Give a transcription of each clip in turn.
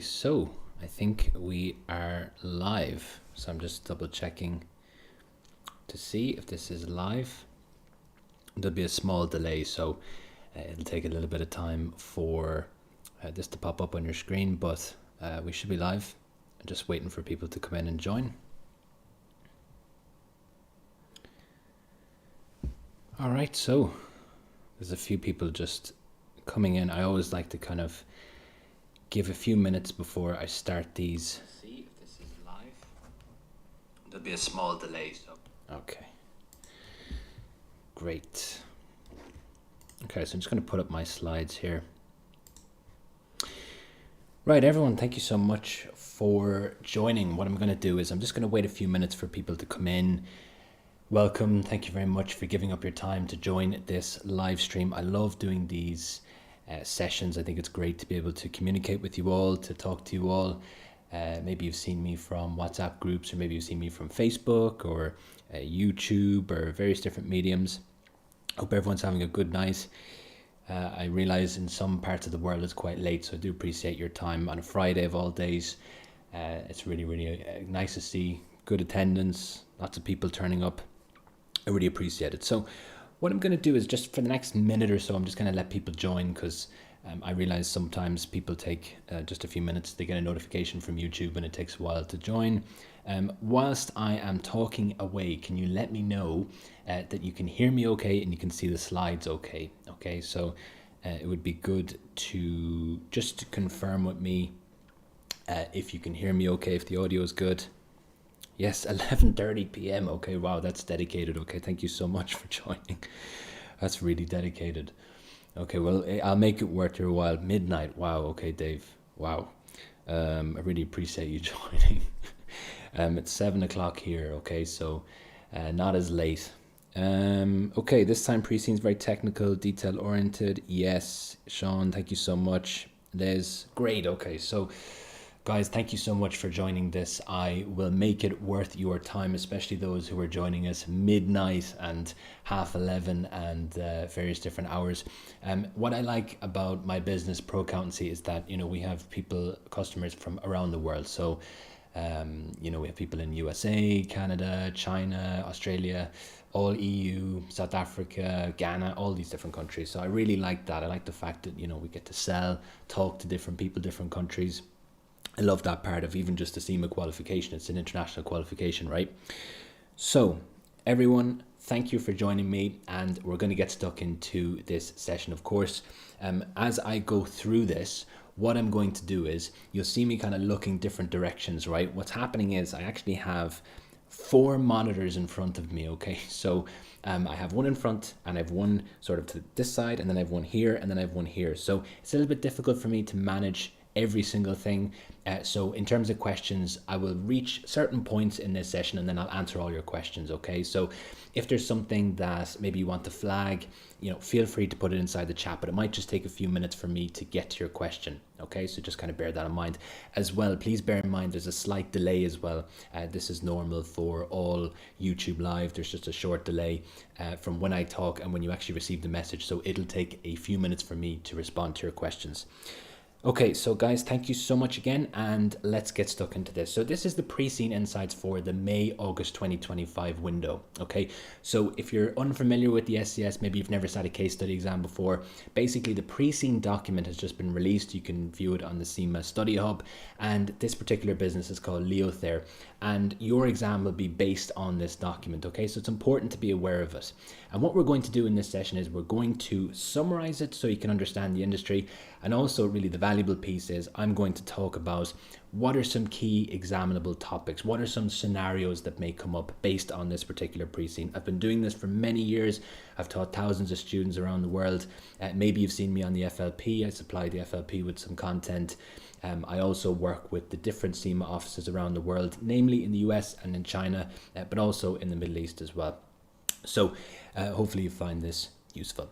So I think we are live. So I'm just double checking to see if this is live. There'll be a small delay, so it'll take a little bit of time for this to pop up on your screen, but we should be live. I'm just waiting for people to come in and join. All right, so there's a few people just coming in. I always like to kind of give a few minutes before I start these. See if this is live. There'll be a small delay, so. Okay. Great. Okay, so I'm just going to put up my slides here. Right, everyone, thank you so much for joining. What I'm going to do is I'm just going to wait a few minutes for people to come in. Welcome. Thank you very much for giving up your time to join this live stream. I love doing these sessions. I think it's great to be able to communicate with you all, to talk to you all. Maybe you've seen me from WhatsApp groups, or maybe you've seen me from Facebook or YouTube or various different mediums. Hope everyone's having a good night. I realize in some parts of the world it's quite late, so I do appreciate your time on a Friday of all days. It's really nice to see good attendance, lots of people turning up. I really appreciate it. So what I'm going to do is just for the next minute or so, I'm just going to let people join, because I realize sometimes people take just a few minutes. They get a notification from YouTube and it takes a while to join. Whilst I am talking away, can you let me know that you can hear me okay and you can see the slides okay? Okay, so it would be good to just confirm with me if you can hear me okay, if the audio is good. Yes, 11:30 p.m. Okay, wow, that's dedicated. Okay, thank you so much for joining. That's really dedicated. Okay, well, I'll make it worth your while. Midnight. Wow. Okay, Dave. Wow. I really appreciate you joining. It's 7 o'clock here. Okay, so not as late. Okay, this time pre-scene's very technical, detail oriented. Yes, Sean, thank you so much. Liz, great. Okay, so guys, thank you so much for joining this. I will make it worth your time, especially those who are joining us midnight and 11:30 and various different hours. What I like about my business, Pro Accountancy, is that, you know, we have customers from around the world. So, you know, we have people in USA, Canada, China, Australia, all EU, South Africa, Ghana, all these different countries. So I really like that. I like the fact that, you know, we get to sell, talk to different people, different countries. I love that part of even just the CIMA qualification. It's an international qualification, right? So everyone, thank you for joining me, and we're going to get stuck into this session, of course. As I go through this, what I'm going to do is you'll see me kind of looking different directions, right? What's happening is I actually have 4 monitors in front of me, okay? So I have one in front and I have one sort of to this side, and then I have one here, and then I have one here. So it's a little bit difficult for me to manage every single thing. So in terms of questions, I will reach certain points in this session and then I'll answer all your questions, okay? So if there's something that maybe you want to flag, you know, feel free to put it inside the chat, but it might just take a few minutes for me to get to your question, okay? So just kind of bear that in mind. As well, please bear in mind there's a slight delay as well. This is normal for all YouTube Live. There's just a short delay from when I talk and when you actually receive the message. So it'll take a few minutes for me to respond to your questions. Okay, so guys, thank you so much again, and let's get stuck into this. So this is the pre-scene insights for the May-August 2025 window, okay? So if you're unfamiliar with the SCS, maybe you've never sat a case study exam before, basically the pre-scene document has just been released. You can view it on the CIMA Study Hub, and this particular business is called Leothayre, and your exam will be based on this document, okay? So it's important to be aware of it. And what we're going to do in this session is we're going to summarize it so you can understand the industry, and also really the valuable piece is I'm going to talk about what are some key examinable topics, what are some scenarios that may come up based on this particular pre-scene. I've been doing this for many years. I've taught thousands of students around the world. Maybe you've seen me on the FLP. I supply the FLP with some content. I also work with the different CIMA offices around the world, namely in the US and in China, but also in the Middle East as well. So hopefully you find this useful.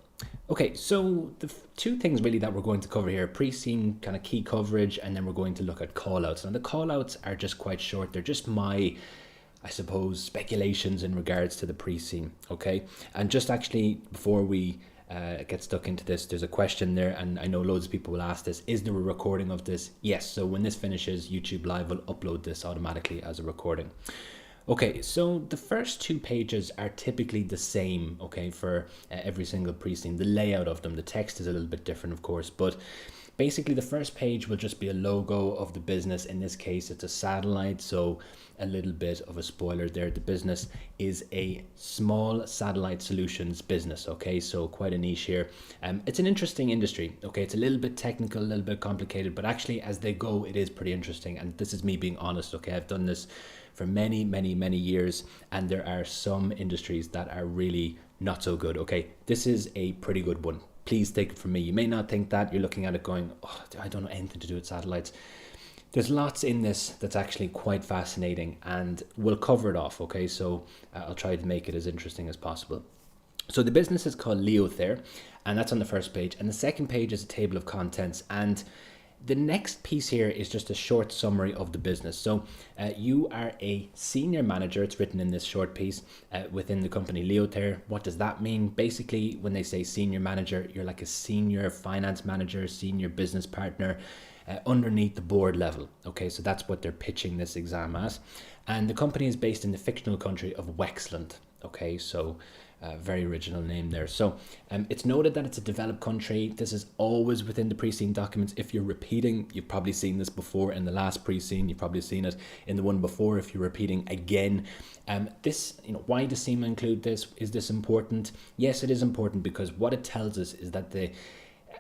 Okay, so the 2 things really that we're going to cover here, pre-scene kind of key coverage, and then we're going to look at callouts. Now the callouts are just quite short. They're just my, I suppose, speculations in regards to the pre-scene, okay? And just actually before we get stuck into this, there's a question there, and I know loads of people will ask this: is there a recording of this? Yes. So when this finishes, YouTube Live will upload this automatically as a recording. Okay, so the first 2 pages are typically the same, okay, for every single pre-scene. The layout of them, the text is a little bit different, of course, but basically the first page will just be a logo of the business. In this case, it's a satellite, so a little bit of a spoiler there. The business is a small satellite solutions business, okay, so quite a niche here. It's an interesting industry, okay, it's a little bit technical, a little bit complicated, but actually as they go, it is pretty interesting. And this is me being honest, okay, I've done this for many years, and there are some industries that are really not so good, okay. This is a pretty good one. Please take it from me. You may not think that. You're looking at it going, oh, I don't know anything to do with satellites. There's lots in this that's actually quite fascinating, and we'll cover it off, okay? So I'll try to make it as interesting as possible. So the business is called Leothayre, and that's on the first page. And the second page is a table of contents. And the next piece here is just a short summary of the business. So you are a senior manager, it's written in this short piece, within the company Leothayre. What does that mean? Basically, when they say senior manager, you're like a senior finance manager, senior business partner, underneath the board level. Okay, so that's what they're pitching this exam as. And the company is based in the fictional country of Wexland. Okay, so very original name there. So it's noted that it's a developed country. This is always within the pre-scene documents. If you're repeating, you've probably seen this before in the last pre-scene, you've probably seen it in the one before if you're repeating again. This, why does CIMA include this? Is this important? Yes, it is important, because what it tells us is that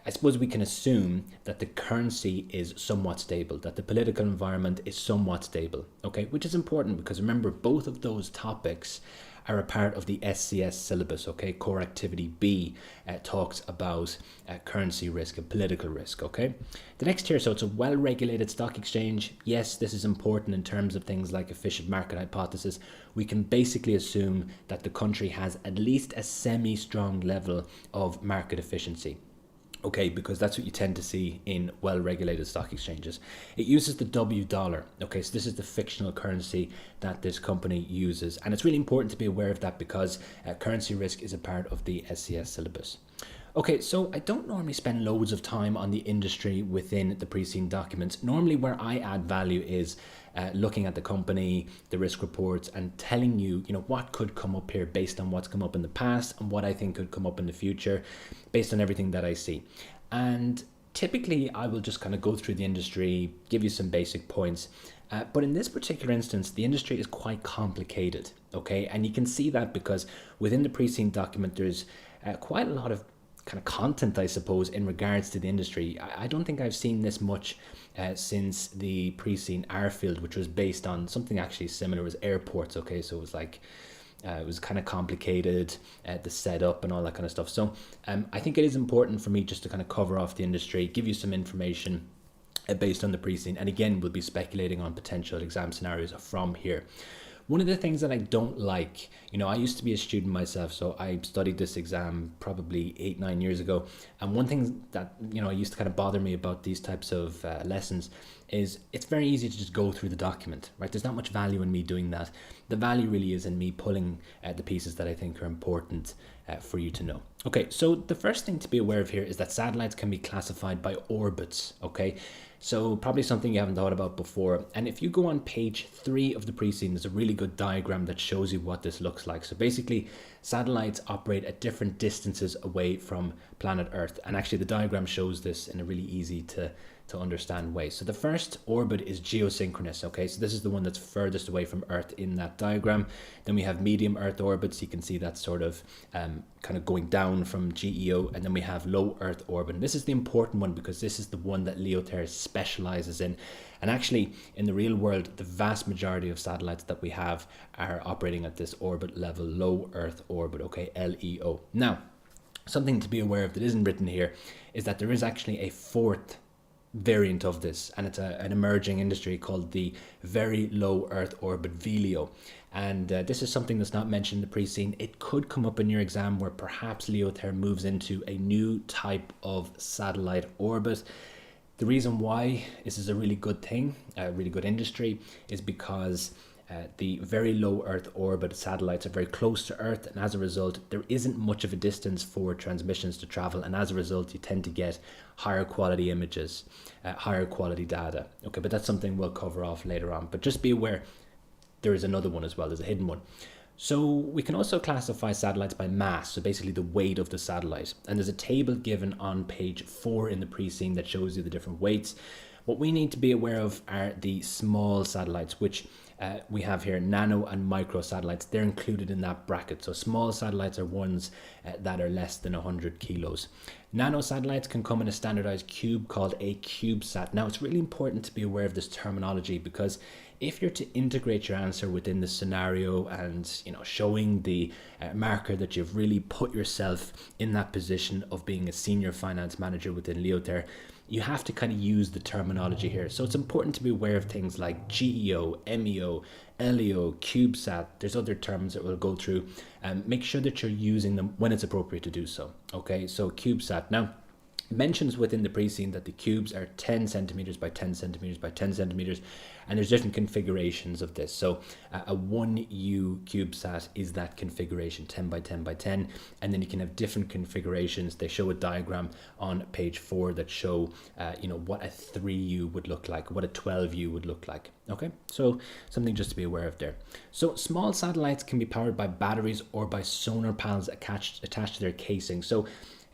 I suppose we can assume that the currency is somewhat stable, that the political environment is somewhat stable, okay, which is important because remember, both of those topics are a part of the SCS syllabus, okay. Core Activity B talks about currency risk and political risk, okay. The next here, so it's a well-regulated stock exchange. Yes, this is important in terms of things like efficient market hypothesis. We can basically assume that the country has at least a semi-strong level of market efficiency. Okay, because that's what you tend to see in well-regulated stock exchanges. It uses the W dollar. Okay, so this is the fictional currency that this company uses. And it's really important to be aware of that because currency risk is a part of the SCS syllabus. Okay, so I don't normally spend loads of time on the industry within the pre-scene documents. Normally where I add value is looking at the company, the risk reports, and telling you, what could come up here based on what's come up in the past and what I think could come up in the future based on everything that I see. And typically I will just kind of go through the industry, give you some basic points. But in this particular instance, the industry is quite complicated, okay? And you can see that because within the pre-scene document, there's quite a lot of kind of content, I suppose, in regards to the industry. I don't think I've seen this much since the pre-scene airfield, which was based on something actually similar. It was airports, okay? So it was like, it was kind of complicated, the setup and all that kind of stuff. So I think it is important for me just to kind of cover off the industry, give you some information based on the pre-scene. And again, we'll be speculating on potential exam scenarios from here. One of the things that I don't like, I used to be a student myself, so I studied this exam probably 8-9 years ago. And one thing that, used to kind of bother me about these types of lessons is it's very easy to just go through the document, right? There's not much value in me doing that. The value really is in me pulling the pieces that I think are important for you to know. Okay, so the first thing to be aware of here is that satellites can be classified by orbits, okay? So probably something you haven't thought about before. And if you go on page 3 of the pre-scene, there's a really good diagram that shows you what this looks like. So basically, satellites operate at different distances away from planet Earth. And actually the diagram shows this in a really easy to understand way. So the first orbit is geosynchronous, okay? So this is the one that's furthest away from Earth in that diagram. Then we have medium Earth orbits. You can see that sort of kind of going down from GEO. And then we have low Earth orbit. And this is the important one because this is the one that Leothayre specializes in. And actually, in the real world, the vast majority of satellites that we have are operating at this orbit level, low Earth orbit, okay, LEO. Now, something to be aware of that isn't written here is that there is actually a fourth variant of this, and it's an emerging industry called the Very Low Earth Orbit, VLEO. And this is something that's not mentioned in the pre-scene. It could come up in your exam where perhaps Leothayre moves into a new type of satellite orbit. The reason why this is a really good thing, a really good industry, is because the very low Earth orbit satellites are very close to Earth, and as a result there isn't much of a distance for transmissions to travel, and as a result you tend to get higher quality images, higher quality data. Okay, but that's something we'll cover off later on. But just be aware there is another one as well, there's a hidden one. So we can also classify satellites by mass, so basically the weight of the satellite. And there's a table given on page 4 in the pre-scene that shows you the different weights. What we need to be aware of are the small satellites, which we have here, nano and micro satellites. They're included in that bracket. So small satellites are ones that are less than 100 kilos. Nano satellites can come in a standardized cube called a CubeSat. Now, it's really important to be aware of this terminology, because if you're to integrate your answer within the scenario and, you know, showing the marker that you've really put yourself in that position of being a senior finance manager within Leothayre, you have to kind of use the terminology here. So it's important to be aware of things like GEO, MEO, LEO, CubeSat. There's other terms that we'll go through. Make sure that you're using them when it's appropriate to do so. Okay, so CubeSat. Now, it mentions within the pre-scene that the cubes are 10 centimeters by 10 centimeters by 10 centimeters, and there's different configurations of this. So a 1U CubeSat is that configuration, 10 by 10 by 10, and then you can have different configurations. They show a diagram on page 4 that show you know, what a 3U would look like, what a 12U would look like. Okay, so something just to be aware of there. So small satellites can be powered by batteries or by solar panels attached to their casing. So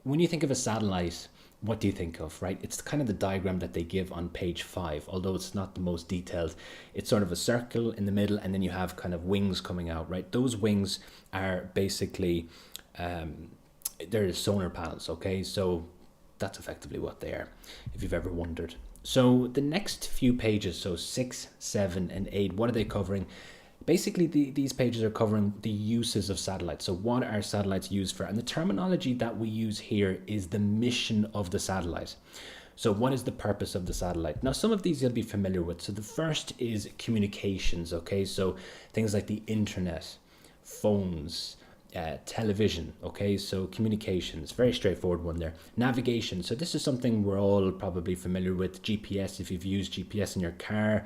when you think of a satellite, what do you think of, right? It's kind of the diagram that they give on page 5, although it's not the most detailed. It's sort of a circle in the middle, and then you have kind of wings coming out, right? Those wings are basically, they're solar panels, okay? So that's effectively what they are, if you've ever wondered. So the next few pages, so 6, 7, and 8, what are they covering? Basically, these pages are covering the uses of satellites. So what are satellites used for? And the terminology that we use here is the mission of the satellite. So what is the purpose of the satellite? Now, some of these you'll be familiar with. So the first is communications, okay? So things like the internet, phones, television, okay? So communications, very straightforward one there. Navigation, so this is something we're all probably familiar with. GPS, if you've used GPS in your car,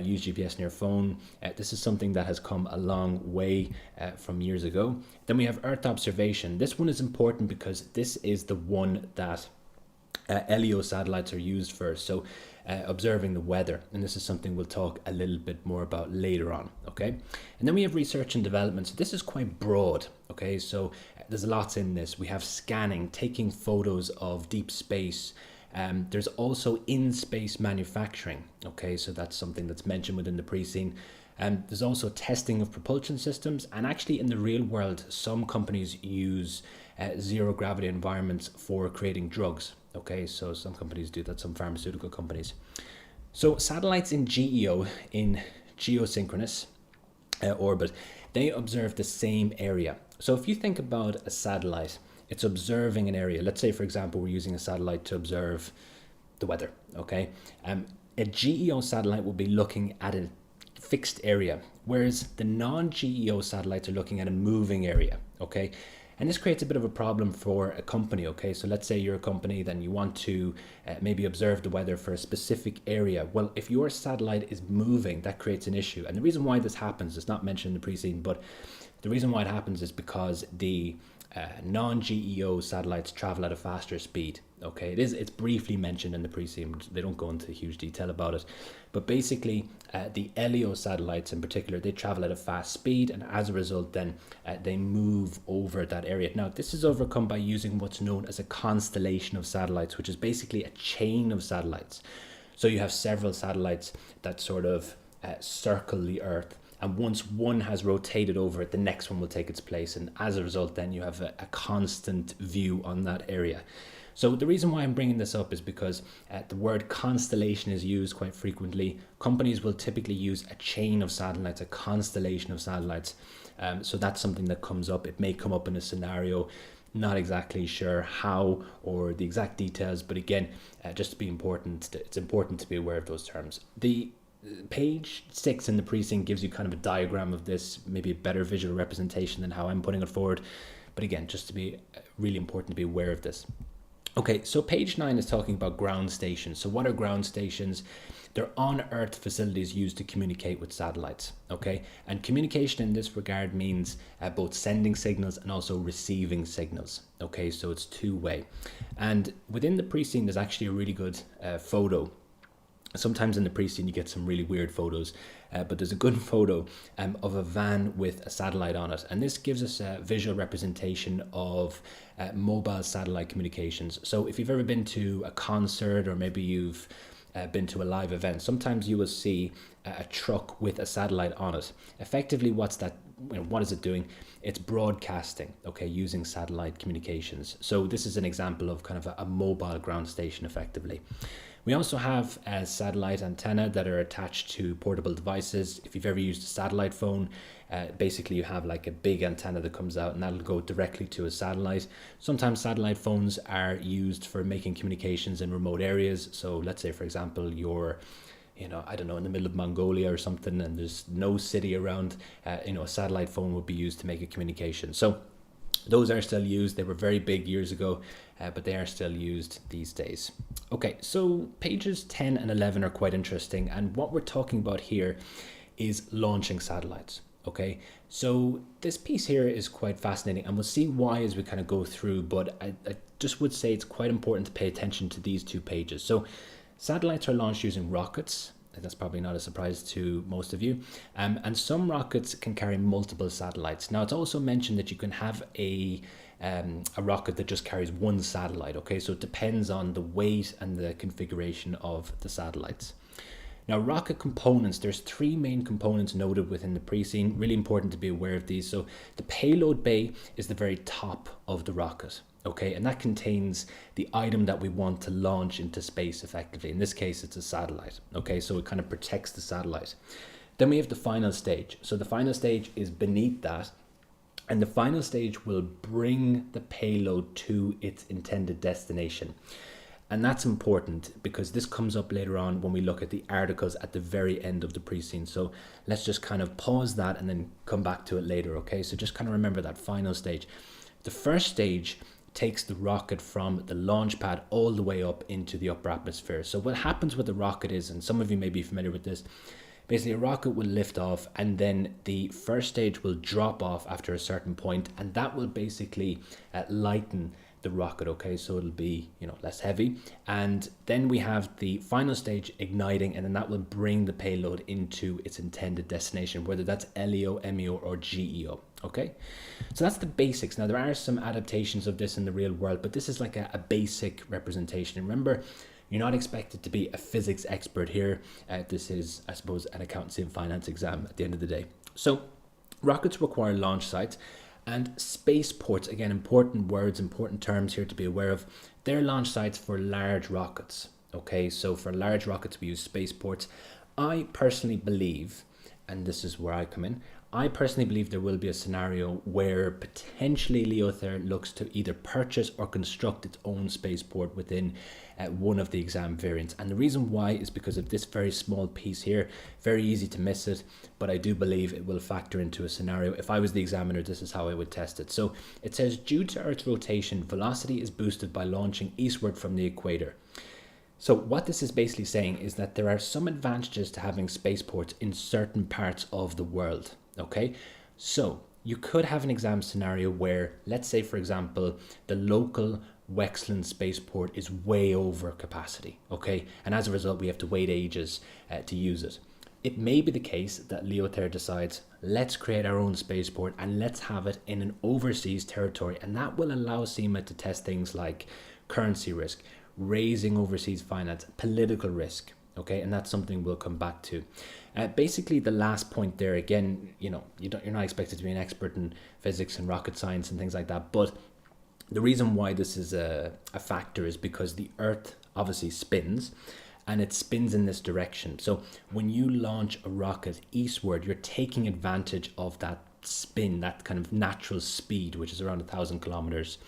use GPS in your phone. This is something that has come a long way from years ago. Then we have Earth observation. This one is important because this is the one that LEO satellites are used for. So observing the weather, and this is something we'll talk a little bit more about later on. Okay, and then we have research and development. So this is quite broad. Okay, so there's lots in this. We have scanning, taking photos of deep space. There's also in-space manufacturing. Okay, so that's something that's mentioned within the pre-scene. There's also testing of propulsion systems, and actually in the real world, some companies use zero gravity environments for creating drugs. Okay, so some companies do that, some pharmaceutical companies. So satellites in GEO, in geosynchronous orbit, they observe the same area. So if you think about a satellite, it's observing an area. Let's say, for example, we're using a satellite to observe the weather, okay? A GEO satellite will be looking at a fixed area, whereas the non-GEO satellites are looking at a moving area, okay? And this creates a bit of a problem for a company, okay? So let's say you're a company, then you want to maybe observe the weather for a specific area. Well, if your satellite is moving, that creates an issue. And the reason why this happens is not mentioned in the pre-scene, but the reason why it happens is because the non-GEO satellites travel at a faster speed. Okay, it's briefly mentioned in the pre-scene. They don't go into huge detail about it, but basically the LEO satellites in particular, they travel at a fast speed, and as a result then they move over that area. Now this is overcome by using what's known as a constellation of satellites, which is basically a chain of satellites. So you have several satellites that sort of circle the Earth, and once one has rotated over it, the next one will take its place, and as a result then you have a constant view on that area. So the reason why I'm bringing this up is because the word constellation is used quite frequently. Companies will typically use a chain of satellites, a constellation of satellites. So that's something that comes up. It may come up in a scenario, not exactly sure how or the exact details, but again, just to be important, it's important to be aware of those terms. The page 6 in the pre-scene gives you kind of a diagram of this, maybe a better visual representation than how I'm putting it forward. But again, just to be really important to be aware of this. Okay, so page 9 is talking about ground stations. So what are ground stations? They're on-Earth facilities used to communicate with satellites, okay? And communication in this regard means both sending signals and also receiving signals, okay? So it's two-way. And within the pre-scene, there's actually a really good photo. Sometimes in the pre-scene you get some really weird photos, but there's a good photo of a van with a satellite on it, and this gives us a visual representation of mobile satellite communications. So if you've ever been to a concert, or maybe you've been to a live event, sometimes you will see a truck with a satellite on it. Effectively, what is it doing? It's broadcasting, okay, using satellite communications. So this is an example of kind of a mobile ground station, effectively. We also have a satellite antenna that are attached to portable devices. If you've ever used a satellite phone, basically you have like a big antenna that comes out and that'll go directly to a satellite. Sometimes satellite phones are used for making communications in remote areas. So let's say, for example, you're, I don't know, in the middle of Mongolia or something, and there's no city around, a satellite phone would be used to make a communication. So those are still used. They were very big years ago, but they are still used these days. Okay, so pages 10 and 11 are quite interesting. And what we're talking about here is launching satellites. Okay, so this piece here is quite fascinating, and we'll see why as we kind of go through, but I just would say it's quite important to pay attention to these two pages. So satellites are launched using rockets. That's probably not a surprise to most of you. And some rockets can carry multiple satellites. Now, it's also mentioned that you can have a rocket that just carries one satellite, okay? So it depends on the weight and the configuration of the satellites. Now, rocket components, there's three main components noted within the pre-scene. Really important to be aware of these. So the payload bay is the very top of the rocket. Okay, and that contains the item that we want to launch into space effectively. In this case, it's a satellite. Okay, so it kind of protects the satellite. Then we have the final stage. So the final stage is beneath that, and the final stage will bring the payload to its intended destination. And that's important because this comes up later on when we look at the articles at the very end of the pre-scene. So let's just kind of pause that and then come back to it later. Okay, so just kind of remember that final stage. The first stage takes the rocket from the launch pad all the way up into the upper atmosphere. So what happens with the rocket is, and some of you may be familiar with this, basically a rocket will lift off and then the first stage will drop off after a certain point, and that will basically lighten the rocket, okay? So it'll be, less heavy. And then we have the final stage igniting, and then that will bring the payload into its intended destination, whether that's LEO, MEO, or GEO. Okay, so that's the basics. Now, there are some adaptations of this in the real world, but this is like a basic representation. Remember, you're not expected to be a physics expert here. This is, I suppose, an accountancy and finance exam at the end of the day. So rockets require launch sites, and spaceports, again, important words, important terms here to be aware of. They're launch sites for large rockets. Okay, so for large rockets, we use spaceports. I personally believe, and this is where I come in, I personally believe there will be a scenario where potentially Leothayre looks to either purchase or construct its own spaceport within one of the exam variants. And the reason why is because of this very small piece here. Very easy to miss it, but I do believe it will factor into a scenario. If I was the examiner, this is how I would test it. So it says, due to Earth's rotation, velocity is boosted by launching eastward from the equator. So what this is basically saying is that there are some advantages to having spaceports in certain parts of the world. Okay, so you could have an exam scenario where, let's say, for example, the local Wexland spaceport is way over capacity. Okay, and as a result, we have to wait ages to use it. It may be the case that Leothayre decides, let's create our own spaceport and let's have it in an overseas territory, and that will allow CIMA to test things like currency risk, raising overseas finance, political risk. Okay, and that's something we'll come back to. Basically, the last point there, again, you're not expected to be an expert in physics and rocket science and things like that, but the reason why this is a factor is because the Earth obviously spins, and it spins in this direction. So when you launch a rocket eastward, you're taking advantage of that spin, that kind of natural speed, which is around 1,000 kilometers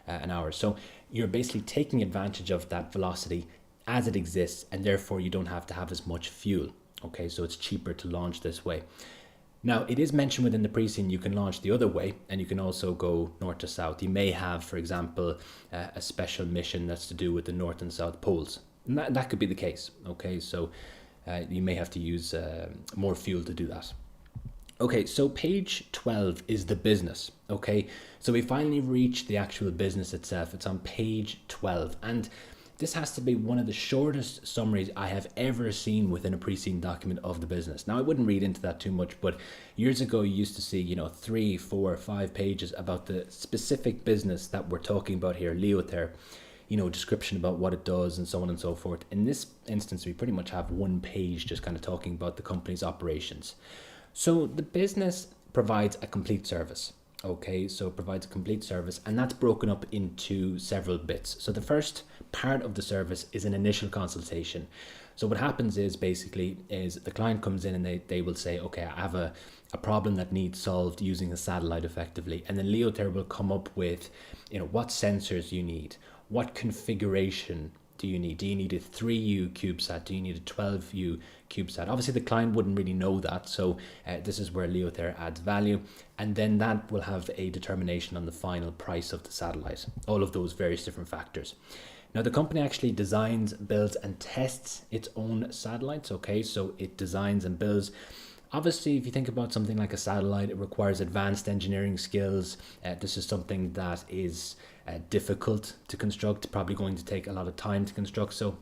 an hour. So you're basically taking advantage of that velocity as it exists, and therefore you don't have to have as much fuel. Okay, so it's cheaper to launch this way. Now, it is mentioned within the pre-scene you can launch the other way, and you can also go north to south. You may have, for example, a special mission that's to do with the north and south poles. And that could be the case. Okay, so you may have to use more fuel to do that. Okay, so page 12 is the business. Okay, so we finally reached the actual business itself. It's on page 12, and this has to be one of the shortest summaries I have ever seen within a preceding document of the business. Now, I wouldn't read into that too much, but years ago you used to see, 3, 4, 5 pages about the specific business that we're talking about here, Leothayre, description about what it does and so on and so forth. In this instance, we pretty much have one page just kind of talking about the company's operations. So the business provides a complete service. Okay, so it provides a complete service, and that's broken up into several bits. So the first part of the service is an initial consultation. So what happens is basically is the client comes in and they will say, okay, I have a problem that needs solved using a satellite effectively. And then Leothayre will come up with, what sensors you need, what configuration do you need? Do you need a 3U CubeSat? Do you need a 12U CubeSat? Obviously, the client wouldn't really know that, so this is where Leothayre adds value, and then that will have a determination on the final price of the satellite, all of those various different factors. Now, the company actually designs, builds, and tests its own satellites, okay? So it designs and builds. Obviously, if you think about something like a satellite, it requires advanced engineering skills. This is something that is difficult to construct, probably going to take a lot of time to construct. So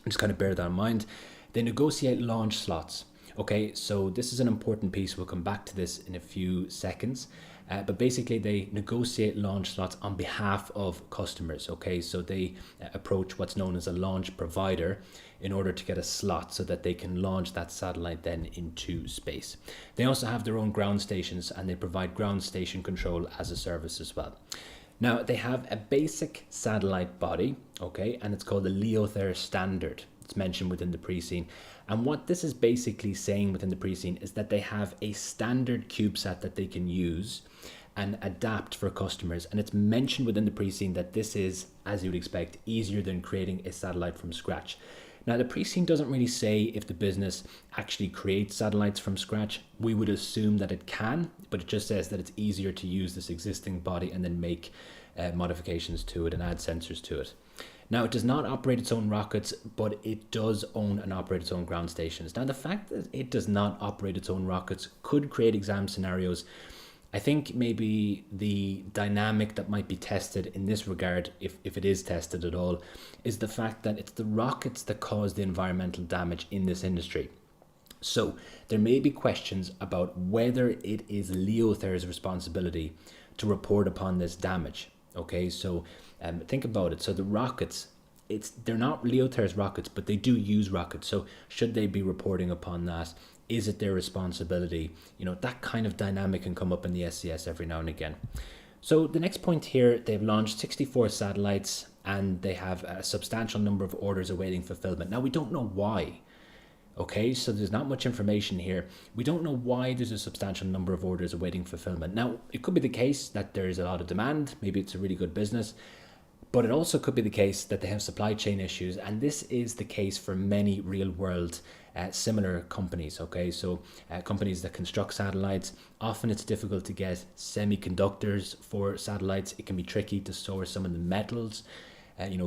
just kind of bear that in mind. They negotiate launch slots. Okay, so this is an important piece. We'll come back to this in a few seconds. But basically, they negotiate launch slots on behalf of customers. Okay, so they approach what's known as a launch provider in order to get a slot so that they can launch that satellite then into space. They also have their own ground stations, and they provide ground station control as a service as well. Now, they have a basic satellite body, okay, and it's called the Leothayre standard. It's mentioned within the pre-scene. And what this is basically saying within the pre-scene is that they have a standard CubeSat that they can use and adapt for customers. And it's mentioned within the pre-scene that this is, as you would expect, easier than creating a satellite from scratch. Now, the pre-scene doesn't really say if the business actually creates satellites from scratch. We would assume that it can, but it just says that it's easier to use this existing body and then make modifications to it and add sensors to it. Now, it does not operate its own rockets, but it does own and operate its own ground stations. Now, the fact that it does not operate its own rockets could create exam scenarios. I think maybe the dynamic that might be tested in this regard, if it is tested at all, is the fact that it's the rockets that cause the environmental damage in this industry. So there may be questions about whether it is Leothayre's responsibility to report upon this damage. Okay, so think about it. So the rockets, they're not Leothayre's rockets, but they do use rockets. So should they be reporting upon that? Is it their responsibility? That kind of dynamic can come up in the SCS every now and again. So the next point here, they've launched 64 satellites and they have a substantial number of orders awaiting fulfillment. Now, we don't know why. Okay, so there's not much information here. We don't know why there's a substantial number of orders awaiting fulfillment. Now, it could be the case that there's a lot of demand. Maybe it's a really good business. But it also could be the case that they have supply chain issues. And this is the case for many real world similar companies. Okay, so companies that construct satellites, often it's difficult to get semiconductors for satellites. It can be tricky to source some of the metals.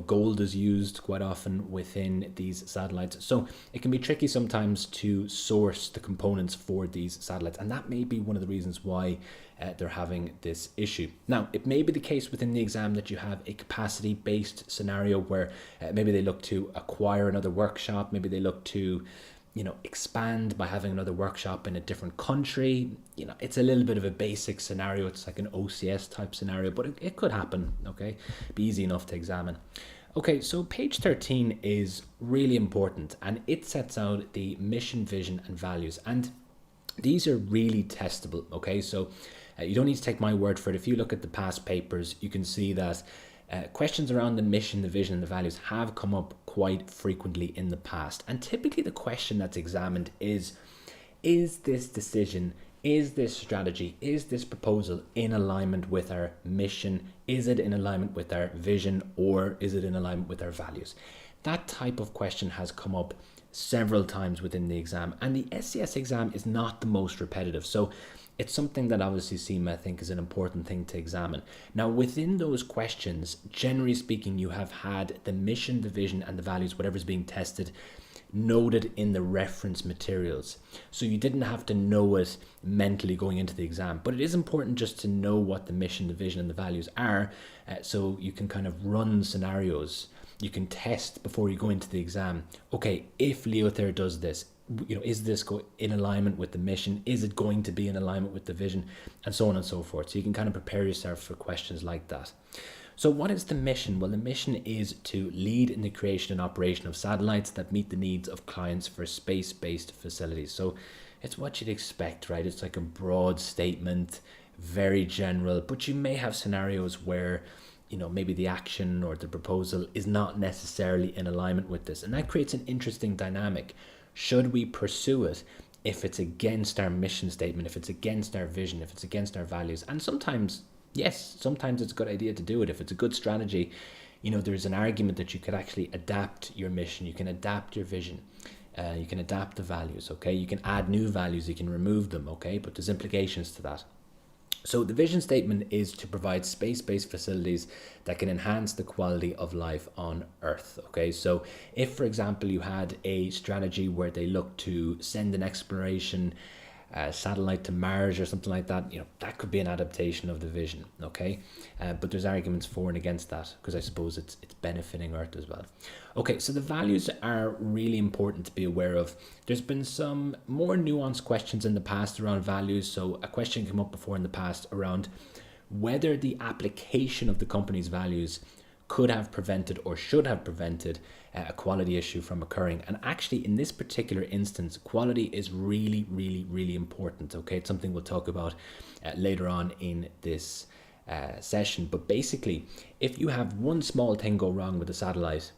Gold is used quite often within these satellites. So it can be tricky sometimes to source the components for these satellites. And that may be one of the reasons why they're having this issue. Now, it may be the case within the exam that you have a capacity-based scenario where maybe they look to acquire another workshop. Maybe they look to expand by having another workshop in a different country. It's a little bit of a basic scenario. It's like an OCS type scenario, but it could happen, okay? Be easy enough to examine. Okay, so page 13 is really important, and it sets out the mission, vision, and values. And these are really testable, okay? So you don't need to take my word for it. If you look at the past papers, you can see that questions around the mission, the vision, and the values have come up quite frequently in the past. And typically the question that's examined is this decision, is this strategy, is this proposal in alignment with our mission? Is it in alignment with our vision, or is it in alignment with our values? That type of question has come up several times within the exam, and the SCS exam is not the most repetitive. So it's something that obviously CIMA, I think, is an important thing to examine. Now, within those questions, generally speaking, you have had the mission, the vision, and the values, whatever's being tested, noted in the reference materials. So you didn't have to know it mentally going into the exam, but it is important just to know what the mission, the vision, and the values are, so you can kind of run scenarios. You can test before you go into the exam. Okay, if Leothayre does this, is this in alignment with the mission? Is it going to be in alignment with the vision? And so on and so forth. So you can kind of prepare yourself for questions like that. So what is the mission? Well, the mission is to lead in the creation and operation of satellites that meet the needs of clients for space-based facilities. So it's what you'd expect, right? It's like a broad statement, very general, but you may have scenarios where, maybe the action or the proposal is not necessarily in alignment with this. And that creates an interesting dynamic. Should we pursue it if it's against our mission statement, if it's against our vision, if it's against our values? And sometimes, yes, sometimes it's a good idea to do it. If it's a good strategy, there's an argument that you could actually adapt your mission, you can adapt your vision, you can adapt the values, okay? You can add new values, you can remove them, okay? But there's implications to that. So the vision statement is to provide space-based facilities that can enhance the quality of life on Earth, okay? So if, for example, you had a strategy where they look to send an exploration satellite to Mars or something like that, that could be an adaptation of the vision, okay? But there's arguments for and against that, because I suppose it's benefiting Earth as well. Okay, so the values are really important to be aware of. There's been some more nuanced questions in the past around values. So a question came up before in the past around whether the application of the company's values could have prevented or should have prevented a quality issue from occurring. And actually, in this particular instance, quality is really, really, really important. Okay, it's something we'll talk about later on in this session. But basically, if you have one small thing go wrong with the satellite,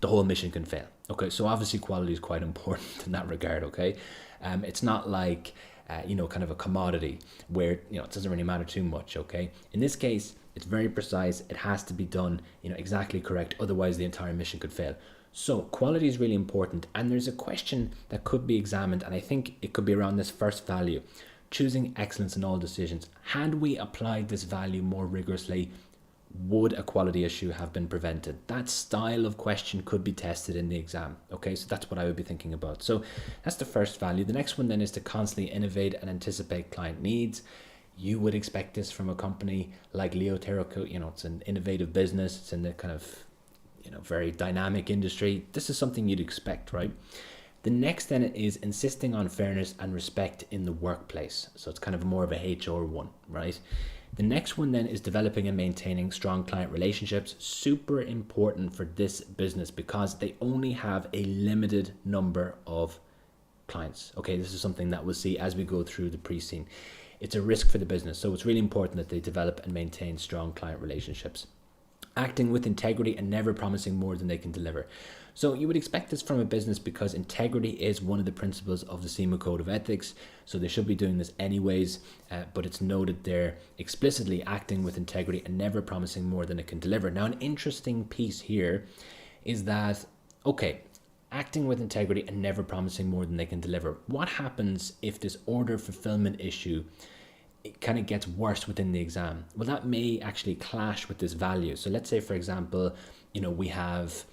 the whole mission can fail. Okay, so obviously quality is quite important in that regard. Okay, it's not like kind of a commodity where it doesn't really matter too much. Okay, in this case, it's very precise. It has to be done exactly correct, otherwise the entire mission could fail. So quality is really important, and there's a question that could be examined, and I think it could be around this first value: choosing excellence in all decisions. Had we applied this value more rigorously, would a quality issue have been prevented? That style of question could be tested in the exam. Okay, so that's what I would be thinking about. So that's the first value. The next one then is to constantly innovate and anticipate client needs. You would expect this from a company like Leothayre. It's an innovative business. It's in the kind of very dynamic industry. This is something you'd expect, right? The next then is insisting on fairness and respect in the workplace. So it's kind of more of a HR one, right? The next one then is developing and maintaining strong client relationships. Super important for this business because they only have a limited number of clients. Okay, this is something that we'll see as we go through the pre-scene. It's a risk for the business, so it's really important that they develop and maintain strong client relationships. Acting with integrity and never promising more than they can deliver. So you would expect this from a business because integrity is one of the principles of the CIMA Code of Ethics. So they should be doing this anyways, but it's noted there explicitly: acting with integrity and never promising more than it can deliver. Now, an interesting piece here is that, okay, acting with integrity and never promising more than they can deliver. What happens if this order fulfillment issue, it kind of gets worse within the exam? Well, that may actually clash with this value. So let's say, for example, we have,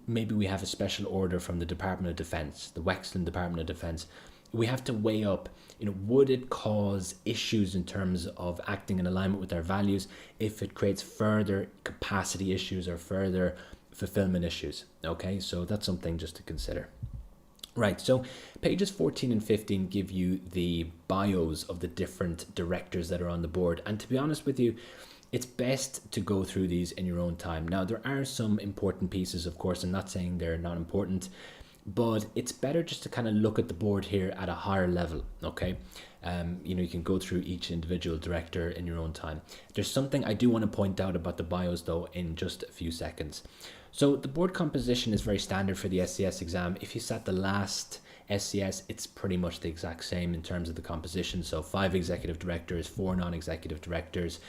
maybe we have a special order from the Department of Defense, the Wexland Department of Defense. We have to weigh up, would it cause issues in terms of acting in alignment with our values if it creates further capacity issues or further fulfillment issues? Okay, so that's something just to consider. Right, so pages 14 and 15 give you the bios of the different directors that are on the board. And to be honest with you, it's best to go through these in your own time. Now, there are some important pieces, of course. I'm not saying they're not important, but it's better just to kind of look at the board here at a higher level, okay? You can go through each individual director in your own time. There's something I do want to point out about the bios, though, in just a few seconds. So the board composition is very standard for the SCS exam. If you sat the last SCS, it's pretty much the exact same in terms of the composition. So 5 executive directors, 4 non-executive directors,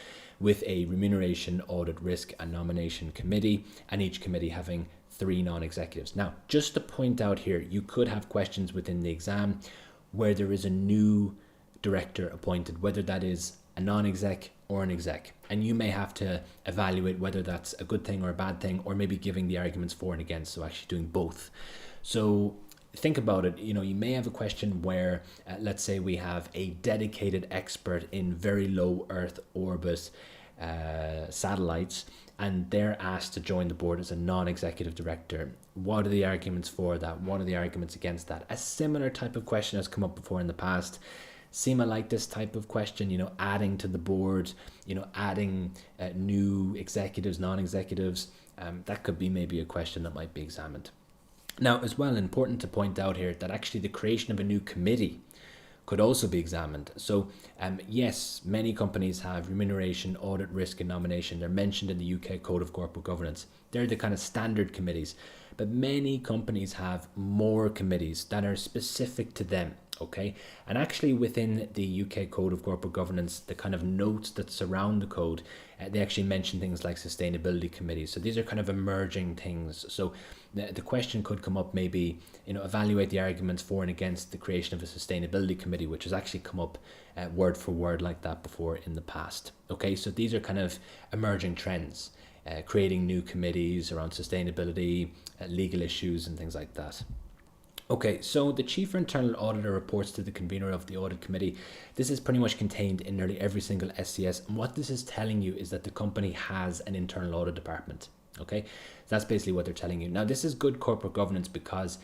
with a remuneration, audit, risk and nomination committee, and each committee having 3 non-executives. Now, just to point out here, you could have questions within the exam where there is a new director appointed, whether that is a non-exec or an exec, and you may have to evaluate whether that's a good thing or a bad thing, or maybe giving the arguments for and against, so actually doing both. So think about it. You may have a question where let's say we have a dedicated expert in very low Earth orbit satellites, and they're asked to join the board as a non-executive director. What are the arguments for that? What are the arguments against that? A similar type of question has come up before in the past. CIMA like this type of question, adding to the board, adding new executives, non-executives. That could be maybe a question that might be examined. Now, as well, important to point out here that actually the creation of a new committee could also be examined. So yes, many companies have remuneration, audit, risk and nomination. They're mentioned in the UK Code of Corporate Governance. They're the kind of standard committees, but many companies have more committees that are specific to them. Okay, and actually within the UK Code of Corporate Governance, the kind of notes that surround the code, they actually mention things like sustainability committees. So these are kind of emerging things. So the question could come up, maybe, evaluate the arguments for and against the creation of a sustainability committee, which has actually come up word for word like that before in the past. Okay, so these are kind of emerging trends, creating new committees around sustainability, legal issues and things like that. Okay, so the Chief Internal Auditor reports to the convener of the audit committee. This is pretty much contained in nearly every single SCS. And what this is telling you is that the company has an internal audit department. Okay, so that's basically what they're telling you. Now, this is good corporate governance because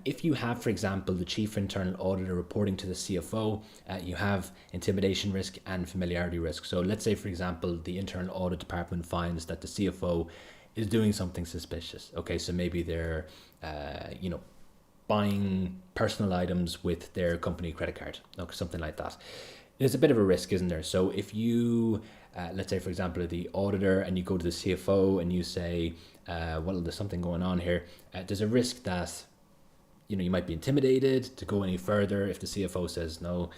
if you have, for example, the Chief Internal Auditor reporting to the CFO, you have intimidation risk and familiarity risk. So let's say, for example, the internal audit department finds that the CFO is doing something suspicious. Okay, so maybe they're, buying personal items with their company credit card, or something like that. There's a bit of a risk, isn't there? So if you, let's say, for example, the auditor, and you go to the CFO and you say, well, there's something going on here, there's a risk that, you might be intimidated to go any further if the CFO says, no,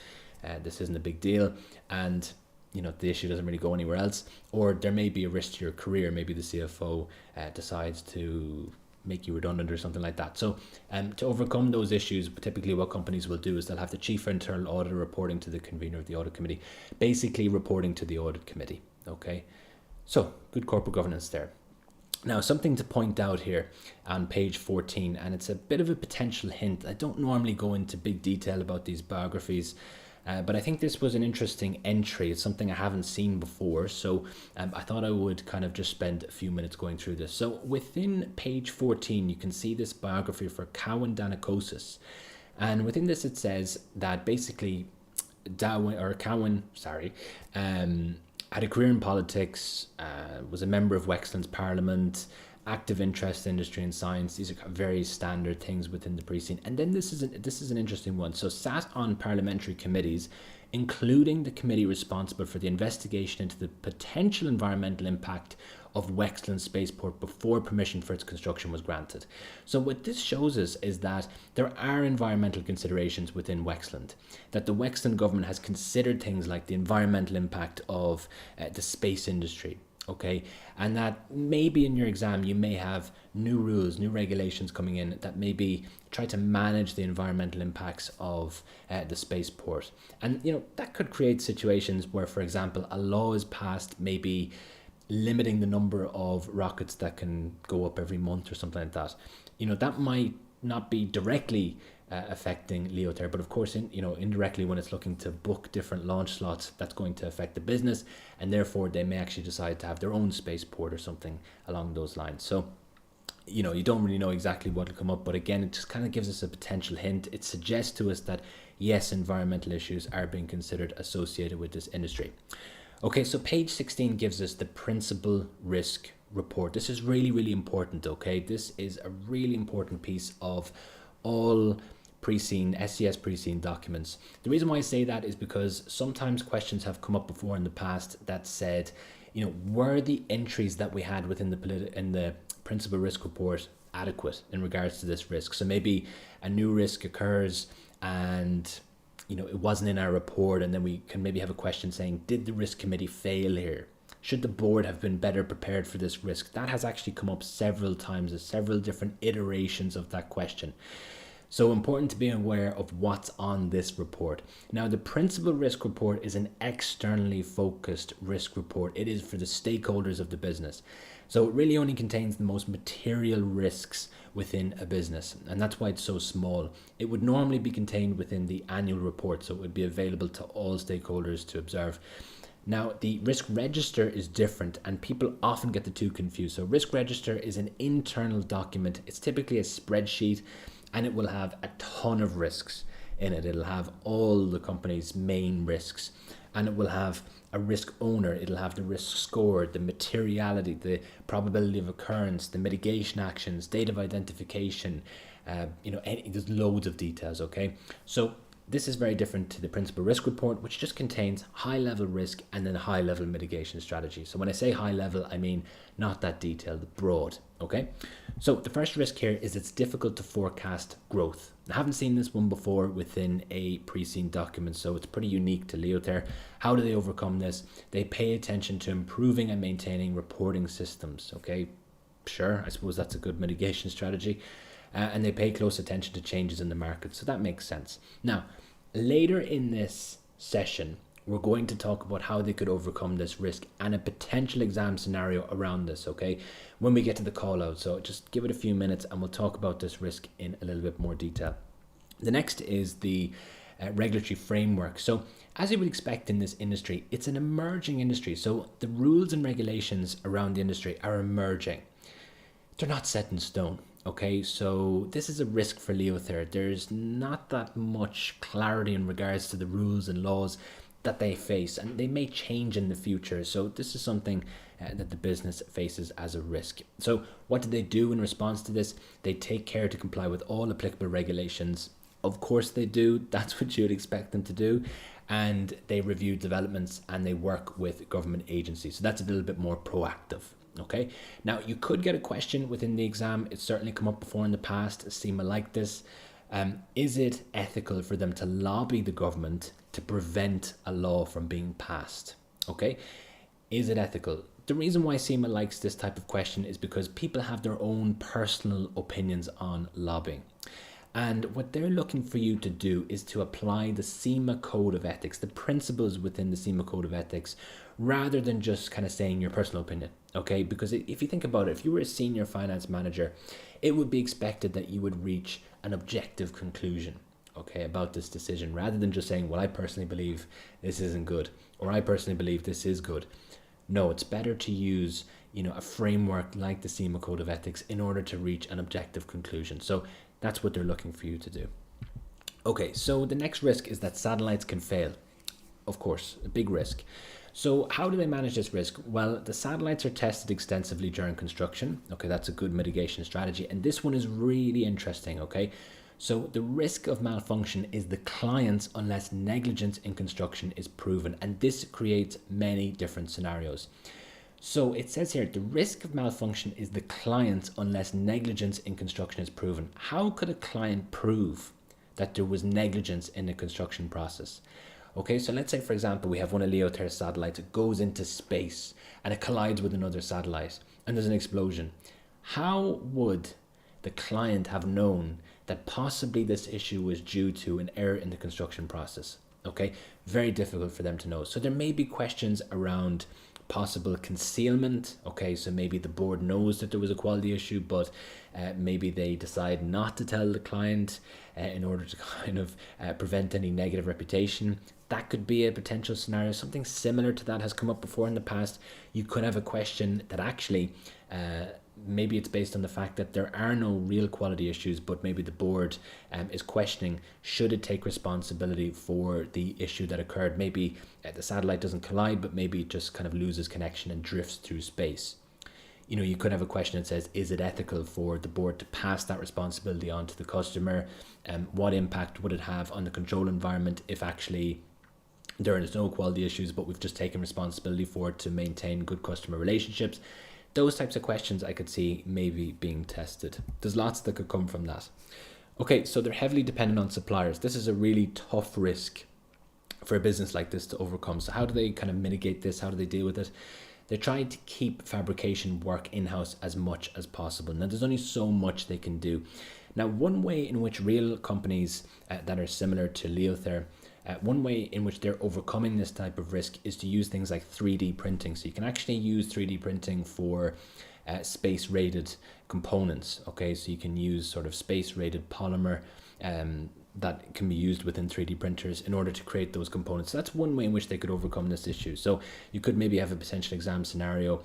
this isn't a big deal, and the issue doesn't really go anywhere else. Or there may be a risk to your career. Maybe the CFO decides to make you redundant or something like that. So to overcome those issues, typically what companies will do is they'll have the Chief Internal Auditor reporting to the convener of the audit committee, basically reporting to the audit committee. Okay, so good corporate governance there. Now, something to point out here on page 14, and it's a bit of a potential hint. I don't normally go into big detail about these biographies, but I think this was an interesting entry. It's something I haven't seen before, so I thought I would kind of just spend a few minutes going through this. So within page 14, you can see this biography for Cowan Danakosis, and within this it says that basically Cowan had a career in politics, was a member of Wexland's Parliament, active interest in industry and science. These are very standard things within the pre-scene. And then this is an interesting one. So sat on parliamentary committees, including the committee responsible for the investigation into the potential environmental impact of Wexland Spaceport before permission for its construction was granted. So what this shows us is that there are environmental considerations within Wexland, that the Wexland government has considered things like the environmental impact of the space industry. Okay, and that maybe in your exam you may have new rules, new regulations coming in that maybe try to manage the environmental impacts of the spaceport. And that could create situations where, for example, a law is passed maybe limiting the number of rockets that can go up every month or something like that. That might not be directly affecting Leothayre, but of course, indirectly, when it's looking to book different launch slots, that's going to affect the business, and therefore they may actually decide to have their own spaceport or something along those lines. So, you don't really know exactly what will come up, but again, it just kind of gives us a potential hint. It suggests to us that yes, environmental issues are being considered associated with this industry. Okay, so page 16 gives us the principal risk report. This is really, really important. Okay, this is a really important piece of all pre-scene, SCS pre-scene documents. The reason why I say that is because sometimes questions have come up before in the past that said, were the entries that we had within the principal risk report adequate in regards to this risk? So maybe a new risk occurs and it wasn't in our report, and then we can maybe have a question saying, did the risk committee fail here? Should the board have been better prepared for this risk? That has actually come up several times, as several different iterations of that question. So important to be aware of what's on this report. Now, the principal risk report is an externally focused risk report. It is for the stakeholders of the business. So it really only contains the most material risks within a business, and that's why it's so small. It would normally be contained within the annual report, so it would be available to all stakeholders to observe. Now, the risk register is different, and people often get the two confused. So risk register is an internal document. It's typically a spreadsheet, and it will have a ton of risks in it. It'll have all the company's main risks, and it will have a risk owner. It'll have the risk score, the materiality, the probability of occurrence, the mitigation actions, date of identification. There's loads of details. Okay, so this is very different to the principal risk report, which just contains high level risk and then high level mitigation strategy. So when I say high level, I mean not that detailed, broad. Okay, so the first risk here is it's difficult to forecast growth. I haven't seen this one before within a pre-seen document, so it's pretty unique to Leothayre. How do they overcome this? They pay attention to improving and maintaining reporting systems. Okay, sure, I suppose that's a good mitigation strategy. And they pay close attention to changes in the market, so that makes sense. Now, later in this session, we're going to talk about how they could overcome this risk and a potential exam scenario around this, okay, when we get to the call out. So just give it a few minutes and we'll talk about this risk in a little bit more detail. The next is the regulatory framework. So as you would expect in this industry, it's an emerging industry. So the rules and regulations around the industry are emerging. They're not set in stone. Okay, so this is a risk for Leothayre. There's not that much clarity in regards to the rules and laws that they face, and they may change in the future. So this is something that the business faces as a risk. So what do they do in response to this? They take care to comply with all applicable regulations. Of course they do. That's what you would expect them to do. And they review developments and they work with government agencies. So that's a little bit more proactive. Okay, now you could get a question within the exam. It's certainly come up before in the past. CIMA like this. Is it ethical for them to lobby the government to prevent a law from being passed? Okay, is it ethical? The reason why CIMA likes this type of question is because people have their own personal opinions on lobbying. And what they're looking for you to do is to apply the CIMA Code of Ethics, the principles within the CIMA Code of Ethics, rather than just kind of saying your personal opinion, okay? Because if you think about it, if you were a senior finance manager, it would be expected that you would reach an objective conclusion, okay, about this decision, rather than just saying, well, I personally believe this isn't good, or I personally believe this is good. No, it's better to use, a framework like the CIMA Code of Ethics in order to reach an objective conclusion. So that's what they're looking for you to do. Okay, so the next risk is that satellites can fail. Of course, a big risk. So how do they manage this risk? Well, the satellites are tested extensively during construction. Okay, that's a good mitigation strategy. And this one is really interesting, okay? So the risk of malfunction is the client's unless negligence in construction is proven. And this creates many different scenarios. So it says here, the risk of malfunction is the client's unless negligence in construction is proven. How could a client prove that there was negligence in the construction process? Okay, so let's say, for example, we have one of Leothayre's satellites. It goes into space and it collides with another satellite and there's an explosion. How would the client have known that possibly this issue was due to an error in the construction process? Okay, very difficult for them to know. So there may be questions around possible concealment. Okay, so maybe the board knows that there was a quality issue, but maybe they decide not to tell the client in order to kind of prevent any negative reputation. That could be a potential scenario. Something similar to that has come up before in the past. You could have a question that actually maybe it's based on the fact that there are no real quality issues, but maybe the board is questioning, should it take responsibility for the issue that occurred? Maybe the satellite doesn't collide, but maybe it just kind of loses connection and drifts through space. You could have a question that says, is it ethical for the board to pass that responsibility on to the customer? What impact would it have on the control environment if actually there is no quality issues, but we've just taken responsibility for it to maintain good customer relationships? Those types of questions I could see maybe being tested. There's lots that could come from that. Okay, so they're heavily dependent on suppliers. This is a really tough risk for a business like this to overcome. So how do they kind of mitigate this? How do they deal with it? They're trying to keep fabrication work in-house as much as possible. Now, there's only so much they can do. Now, one way in which real companies that are similar to Leothayre, one way in which they're overcoming this type of risk is to use things like 3D printing. So you can actually use 3D printing for space rated components. Okay, so you can use sort of space rated polymer that can be used within 3D printers in order to create those components. So that's one way in which they could overcome this issue. So you could maybe have a potential exam scenario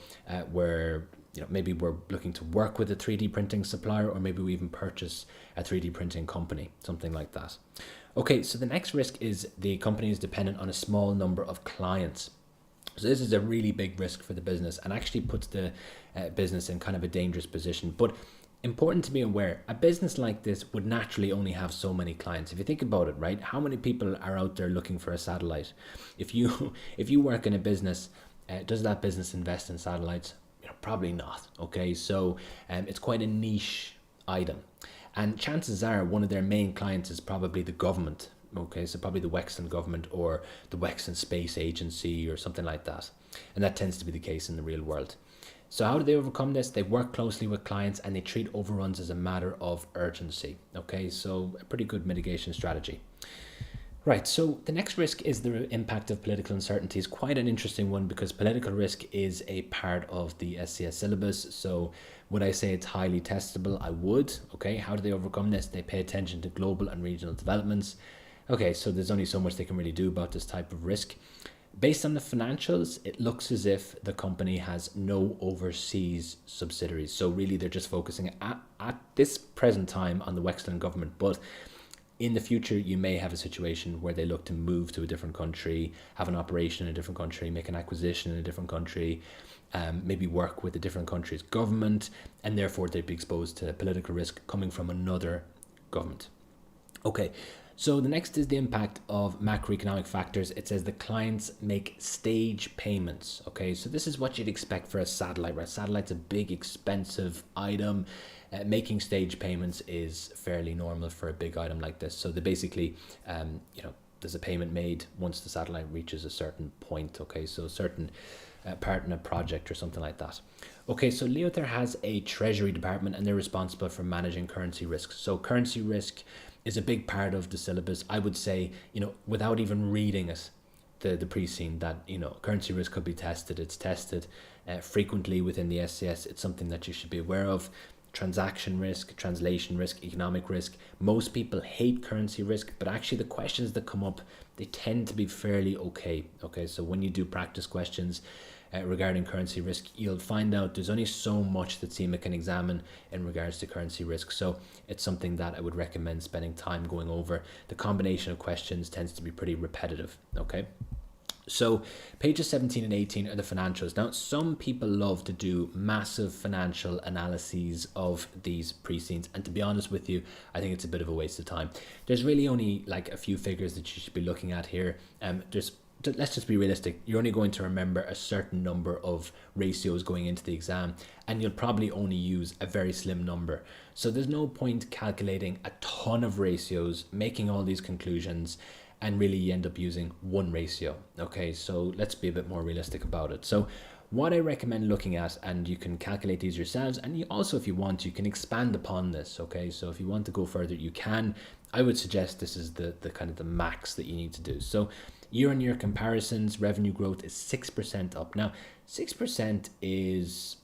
where maybe we're looking to work with a 3D printing supplier, or maybe we even purchase a 3D printing company, something like that. Okay, so the next risk is the company is dependent on a small number of clients. So this is a really big risk for the business and actually puts the business in kind of a dangerous position. But important to be aware, a business like this would naturally only have so many clients. If you think about it, right, how many people are out there looking for a satellite? If you work in a business, does that business invest in satellites? Probably not. Okay, so it's quite a niche item, and chances are one of their main clients is probably the government. Okay, so probably the Wexton government or the Wexton Space Agency or something like that, and that tends to be the case in the real world. So how do they overcome this? They work closely with clients and they treat overruns as a matter of urgency. Okay, so a pretty good mitigation strategy. Right, so the next risk is the impact of political uncertainty. Is quite an interesting one because political risk is a part of the SCS syllabus. So would I say it's highly testable? I would. Okay, how do they overcome this? They pay attention to global and regional developments. Okay, so there's only so much they can really do about this type of risk. Based on the financials, it looks as if the company has no overseas subsidiaries. So really they're just focusing at this present time on the Wexton government, but in the future, you may have a situation where they look to move to a different country, have an operation in a different country, make an acquisition in a different country, maybe work with a different country's government, and therefore they'd be exposed to political risk coming from another government. Okay, so the next is the impact of macroeconomic factors. It says the clients make stage payments. Okay, so this is what you'd expect for a satellite, right? Satellite's a big, expensive item. Making stage payments is fairly normal for a big item like this. So they basically, there's a payment made once the satellite reaches a certain point. Okay, so a certain part in a project or something like that. Okay, so Leothayre has a treasury department and they're responsible for managing currency risks. So currency risk is a big part of the syllabus. I would say, without even reading it, the pre-scene that, currency risk could be tested. It's tested frequently within the SCS. It's something that you should be aware of. Transaction risk, translation risk, economic risk. Most people hate currency risk, but actually the questions that come up, they tend to be fairly okay. Okay, so when you do practice questions regarding currency risk, you'll find out there's only so much that CIMA can examine in regards to currency risk. So it's something that I would recommend spending time going over. The combination of questions tends to be pretty repetitive. Okay. So pages 17 and 18 are the financials. Now, some people love to do massive financial analyses of these pre-scenes. And to be honest with you, I think it's a bit of a waste of time. There's really only like a few figures that you should be looking at here. Let's just be realistic. You're only going to remember a certain number of ratios going into the exam, and you'll probably only use a very slim number. So there's no point calculating a ton of ratios, making all these conclusions, and really you end up using one ratio. Okay, so let's be a bit more realistic about it. So what I recommend looking at, and you can calculate these yourselves, and you also, if you want, you can expand upon this. Okay, so if you want to go further, you can. I would suggest this is the kind of the max that you need to do. So year-on-year comparisons, revenue growth is 6% up. Now, 6% is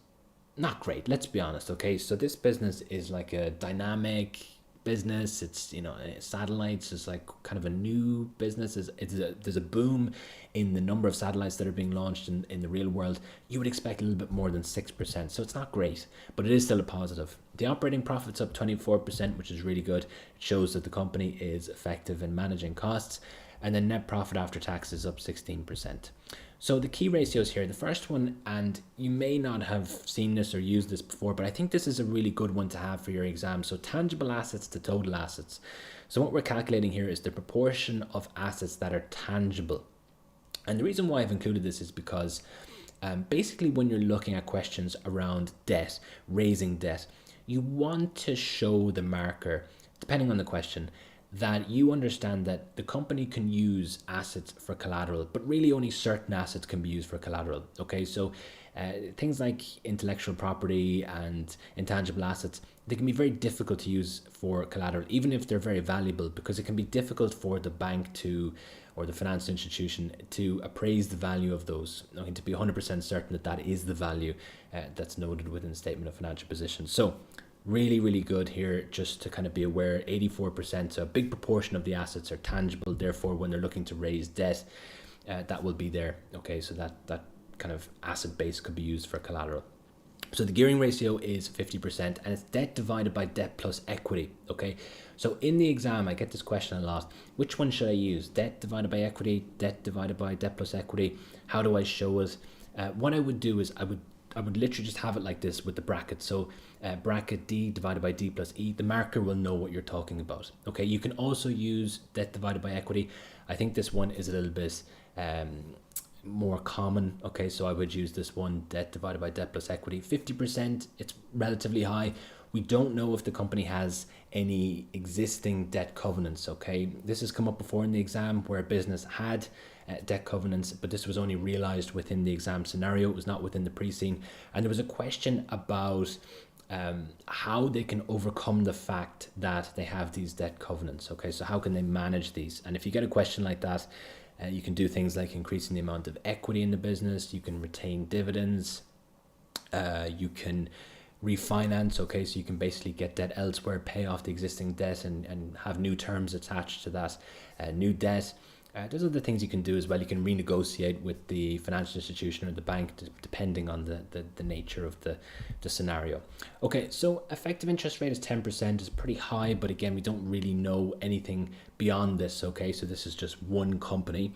not great, let's be honest. Okay, so this business is like a dynamic business. It's, satellites is like kind of a new business. There's a boom in the number of satellites that are being launched in the real world. You would expect a little bit more than 6%, so it's not great, but it is still a positive. The operating profit's up 24%, which is really good. It shows that the company is effective in managing costs, and then net profit after tax is up 16%. So the key ratios here, the first one, and you may not have seen this or used this before, but I think this is a really good one to have for your exam. So tangible assets to total assets. So what we're calculating here is the proportion of assets that are tangible. And the reason why I've included this is because basically when you're looking at questions around debt, raising debt, you want to show the marker, depending on the question, that you understand that the company can use assets for collateral, but really only certain assets can be used for collateral. Okay, so things like intellectual property and intangible assets, they can be very difficult to use for collateral, even if they're very valuable, because it can be difficult for the bank to, or the financial institution, to appraise the value of those, to be 100% certain that that is the value that's noted within the statement of financial position. So really good here, just to kind of be aware. 84%, so a big proportion of the assets are tangible, therefore when they're looking to raise debt, that will be there. Okay, so that kind of asset base could be used for collateral. So the gearing ratio is 50%, and it's debt divided by debt plus equity. Okay, so in the exam I get this question a lot: which one should I use, debt divided by equity, debt divided by debt plus equity? How do I show it? What I would do is I would literally just have it like this with the bracket. So bracket D divided by D plus E, the marker will know what you're talking about. Okay, you can also use debt divided by equity. I think this one is a little bit more common. Okay, so I would use this one, debt divided by debt plus equity. 50%, it's relatively high. We don't know if the company has any existing debt covenants. Okay, this has come up before in the exam where a business had debt covenants, but this was only realized within the exam scenario. It was not within the pre-scene, and there was a question about how they can overcome the fact that they have these debt covenants. Okay, so how can they manage these? And if you get a question like that, you can do things like increasing the amount of equity in the business, you can retain dividends, you can refinance. Okay, so you can basically get debt elsewhere, pay off the existing debt, and have new terms attached to that new debt. There's other things you can do as well. You can renegotiate with the financial institution or the bank, depending on the nature of the scenario. Okay, so effective interest rate is 10%, is pretty high, but again, we don't really know anything beyond this. Okay, so this is just one company.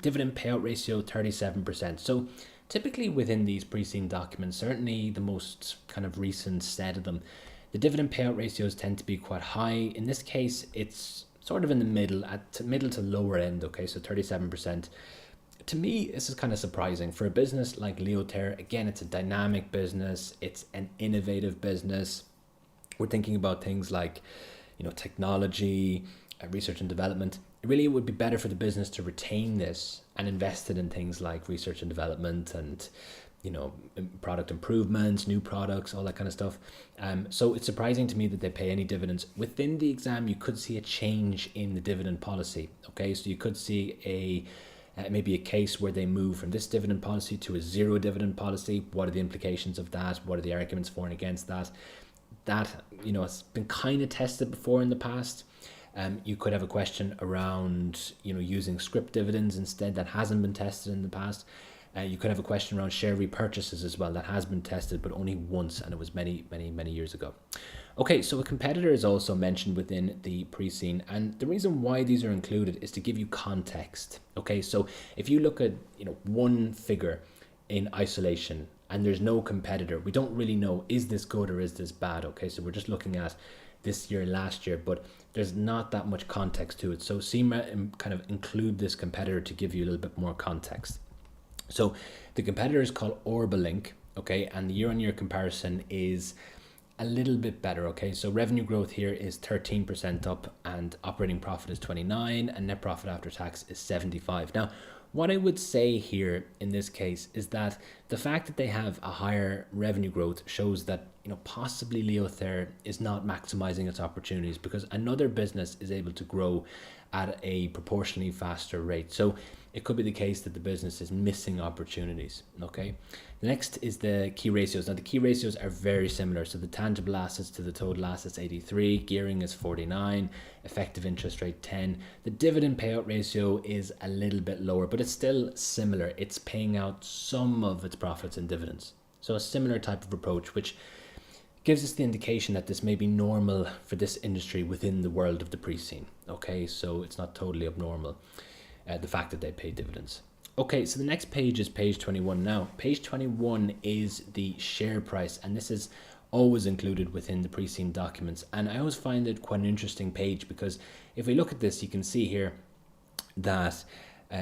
Dividend payout ratio 37%. So typically within these pre-scene documents, certainly the most kind of recent set of them, the dividend payout ratios tend to be quite high. In this case, it's sort of in the middle to lower end. Okay, so 37%. To me, this is kind of surprising for a business like Leothayre. Again, it's a dynamic business, it's an innovative business. We're thinking about things like, technology, research and development. Really, it would be better for the business to retain this and invest it in things like research and development and product improvements, new products, all that kind of stuff. So it's surprising to me that they pay any dividends. Within the exam, you could see a change in the dividend policy. Okay, so you could see maybe a case where they move from this dividend policy to a zero dividend policy. What are the implications of that? What are the arguments for and against that? That, it's been kind of tested before in the past. You could have a question around, using scrip dividends instead. That hasn't been tested in the past. You could have a question around share repurchases as well. That has been tested, but only once, and it was many years ago. Okay, so a competitor is also mentioned within the pre-scene, and the reason why these are included is to give you context. Okay, so if you look at one figure in isolation and there's no competitor, we don't really know, is this good or is this bad? Okay, so we're just looking at this year, last year, but there's not that much context to it. So CIMA kind of include this competitor to give you a little bit more context. So the competitor is called Orbalink, okay, and the year-on-year comparison is a little bit better. Okay, so revenue growth here is 13% up, and operating profit is 29, and net profit after tax is 75. Now, what I would say here in this case is that the fact that they have a higher revenue growth shows that possibly Leothayre is not maximizing its opportunities, because another business is able to grow at a proportionally faster rate. So it could be the case that the business is missing opportunities. Okay, the next is the key ratios. Now the key ratios are very similar. So the tangible assets to the total assets 83, gearing is 49, effective interest rate 10. The dividend payout ratio is a little bit lower, but it's still similar. It's paying out some of its profits in dividends. So a similar type of approach, which gives us the indication that this may be normal for this industry within the world of the pre-scene. Okay, so it's not totally abnormal, the fact that they pay dividends. Okay, so the next page is page 21 now. Page 21 is the share price, and this is always included within the pre-scene documents. And I always find it quite an interesting page, because if we look at this, you can see here that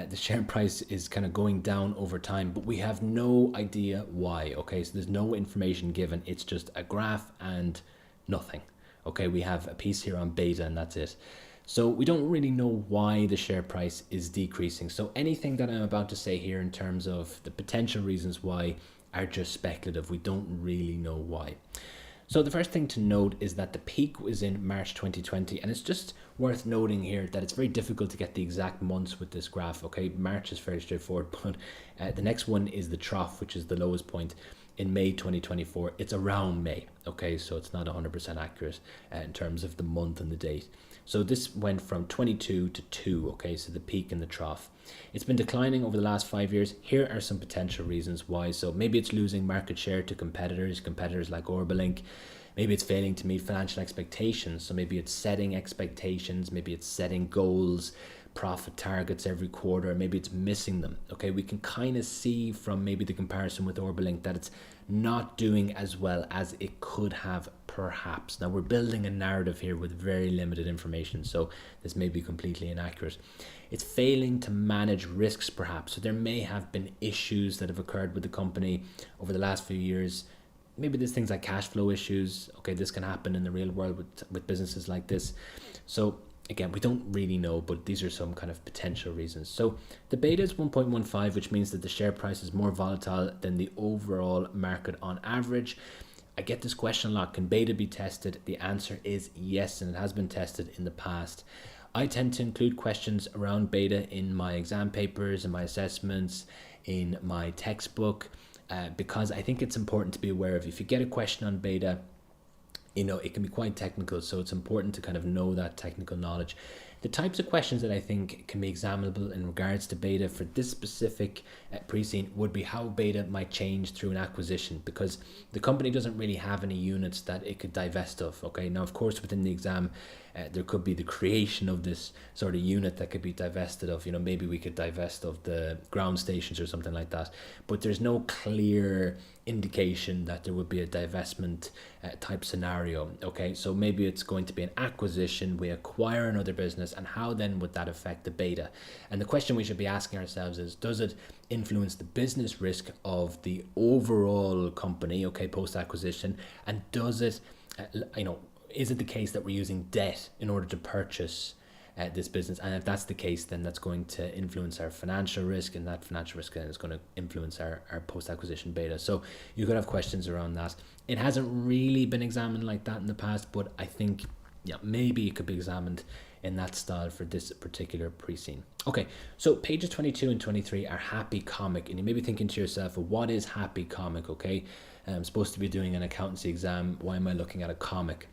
the share price is kind of going down over time, but we have no idea why. Okay, so there's no information given. It's just a graph and nothing. Okay, we have a piece here on beta, and that's it. So we don't really know why the share price is decreasing. So anything that I'm about to say here in terms of the potential reasons why are just speculative. We don't really know why. So the first thing to note is that the peak was in March 2020, and it's just worth noting here that it's very difficult to get the exact months with this graph. Okay, March is fairly straightforward, but the next one is the trough, which is the lowest point in May 2024. It's around May. Okay, so it's not 100% accurate in terms of the month and the date. So this went from 22 to 2, okay, so the peak and the trough. It's been declining over the last 5 years. Here are some potential reasons why. So maybe it's losing market share to competitors like Orbalink. Maybe it's failing to meet financial expectations. So maybe it's setting expectations, maybe it's setting goals, profit targets every quarter, maybe it's missing them. Okay, we can kind of see from maybe the comparison with Orbalink that it's not doing as well as it could have perhaps. Now we're building a narrative here with very limited information, so this may be completely inaccurate. It's failing to manage risks perhaps. So there may have been issues that have occurred with the company over the last few years. Maybe there's things like cash flow issues. Okay, this can happen in the real world with businesses like this. So again, we don't really know, but these are some kind of potential reasons. So the beta is 1.15, which means that the share price is more volatile than the overall market on average. I get this question a lot. Can beta be tested? The answer is yes, and it has been tested in the past. I tend to include questions around beta in my exam papers, in my assessments, in my textbook, because I think it's important to be aware of. If you get a question on beta, you know, it can be quite technical, so it's important to kind of know that technical knowledge. The types of questions that I think can be examinable in regards to beta for this specific pre-scene would be how beta might change through an acquisition, because the company doesn't really have any units that it could divest of. Okay, now of course within the exam there could be the creation of this sort of unit that could be divested of. You know, maybe we could divest of the ground stations or something like that, but there's no clear indication that there would be a divestment type scenario. Okay, so maybe it's going to be an acquisition, we acquire another business, and how then would that affect the beta? And the question we should be asking ourselves is, does it influence the business risk of the overall company, okay, post acquisition? And does it is it the case that we're using debt in order to purchase this business? And if that's the case, then that's going to influence our financial risk, and that financial risk then is going to influence our post-acquisition beta. So you could have questions around that. It hasn't really been examined like that in the past, but I think maybe it could be examined in that style for this particular pre-scene. Okay, so pages 22 and 23 are happy comic, and you may be thinking to yourself, well, what is happy comic? Okay, I'm supposed to be doing an accountancy exam. Why am I looking at a comic?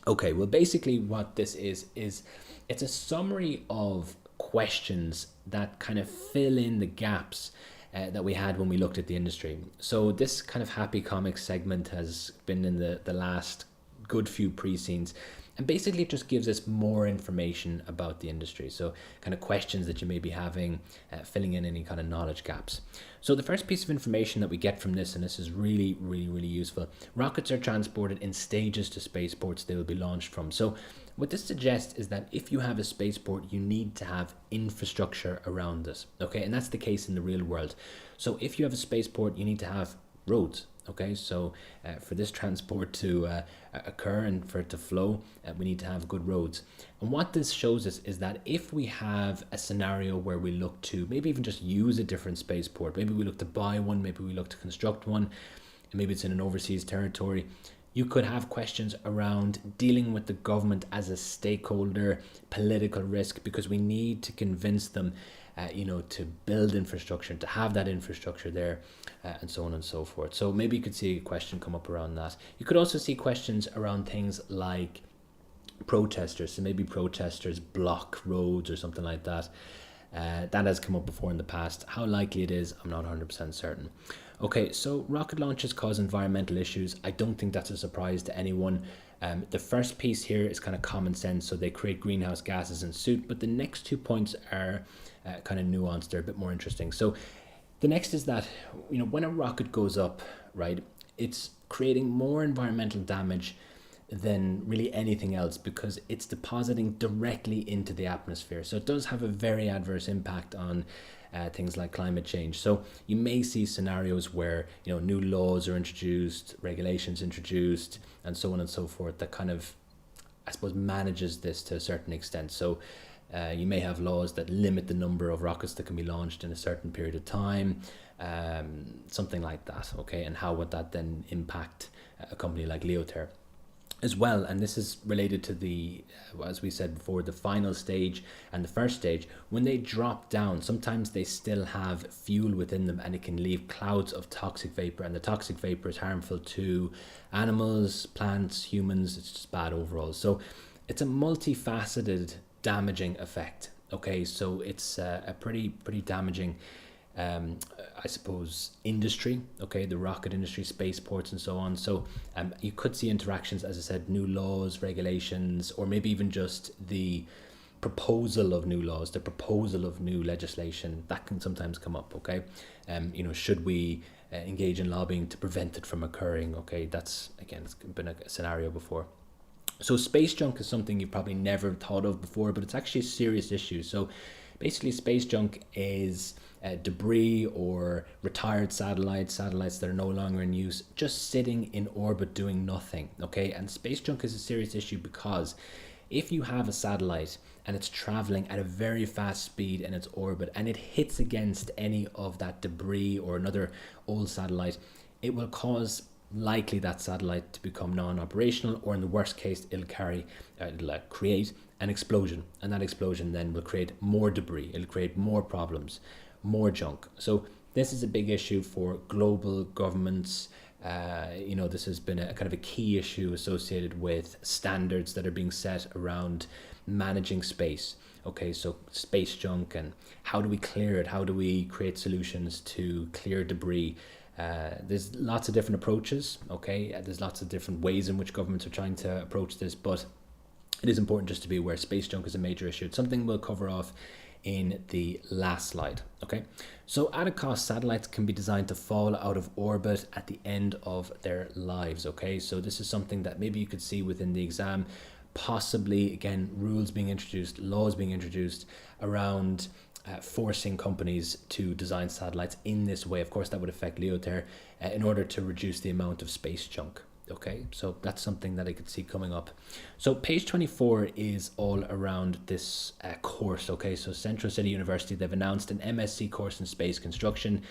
Okay, well, basically what this is it's a summary of questions that kind of fill in the gaps that we had when we looked at the industry. So this kind of happy comics segment has been in the last good few pre-scenes, and basically it just gives us more information about the industry. So kind of questions that you may be having, filling in any kind of knowledge gaps. So the first piece of information that we get from this, and this is really, really, really useful, rockets are transported in stages to spaceports they will be launched from. So what this suggests is that if you have a spaceport, you need to have infrastructure around it, okay? And that's the case in the real world. So if you have a spaceport, you need to have roads. Okay, so for this transport to occur and for it to flow, we need to have good roads. And what this shows us is that if we have a scenario where we look to maybe even just use a different spaceport, maybe we look to buy one, maybe we look to construct one, and maybe it's in an overseas territory, you could have questions around dealing with the government as a stakeholder, political risk, because we need to convince them to build infrastructure, to have that infrastructure there, and so on and so forth. So maybe you could see a question come up around that. You could also see questions around things like protesters. So maybe protesters block roads or something like that. That has come up before in the past. How likely it is, I'm not 100% certain. Okay, so rocket launches cause environmental issues. I don't think that's a surprise to anyone. The first piece here is kind of common sense, so they create greenhouse gases in suit, but the next 2 points are kind of nuanced, they're a bit more interesting. So the next is that, when a rocket goes up, right, it's creating more environmental damage than really anything else because it's depositing directly into the atmosphere. So it does have a very adverse impact on things like climate change. So you may see scenarios where new laws are introduced, regulations introduced, and so on and so forth that kind of I suppose, manages this to a certain extent. So you may have laws that limit the number of rockets that can be launched in a certain period of time, something like that, okay? And how would that then impact a company like Leothayre as well? And this is related to the, as we said before, the final stage and the first stage. When they drop down, sometimes they still have fuel within them, and it can leave clouds of toxic vapor, and the toxic vapor is harmful to animals, plants, humans. It's just bad overall. So it's a multifaceted damaging effect, okay? So it's a pretty damaging I suppose industry, okay, the rocket industry, spaceports and so on. So you could see interactions, as I said, new laws, regulations, or maybe even just the proposal of new laws, the proposal of new legislation that can sometimes come up, okay? You know, should we engage in lobbying to prevent it from occurring? Okay, that's, again, it's been a scenario before. So space junk is something you've probably never thought of before, but it's actually a serious issue. So basically space junk is debris or retired satellites that are no longer in use, just sitting in orbit doing nothing, okay? And space junk is a serious issue because if you have a satellite and it's traveling at a very fast speed in its orbit and it hits against any of that debris or another old satellite, it will cause likely that satellite to become non-operational, or in the worst case it'll create an explosion, and that explosion then will create more debris, it'll create more problems, more junk. So this is a big issue for global governments. You know, this has been a kind of a key issue associated with standards that are being set around managing space. Okay, so space junk, and how do we clear it? How do we create solutions to clear debris? There's lots of different approaches, okay? There's lots of different ways in which governments are trying to approach this, but it is important just to be aware space junk is a major issue. It's something we'll cover off in the last slide, okay? So at a cost, satellites can be designed to fall out of orbit at the end of their lives, okay? So this is something that maybe you could see within the exam, possibly, again, rules being introduced, laws being introduced around forcing companies to design satellites in this way. Of course, that would affect Leothayre in order to reduce the amount of space junk. Okay, so that's something that I could see coming up. So page 24 is all around this course. Okay, so Central City University, they've announced an MSc course in space construction.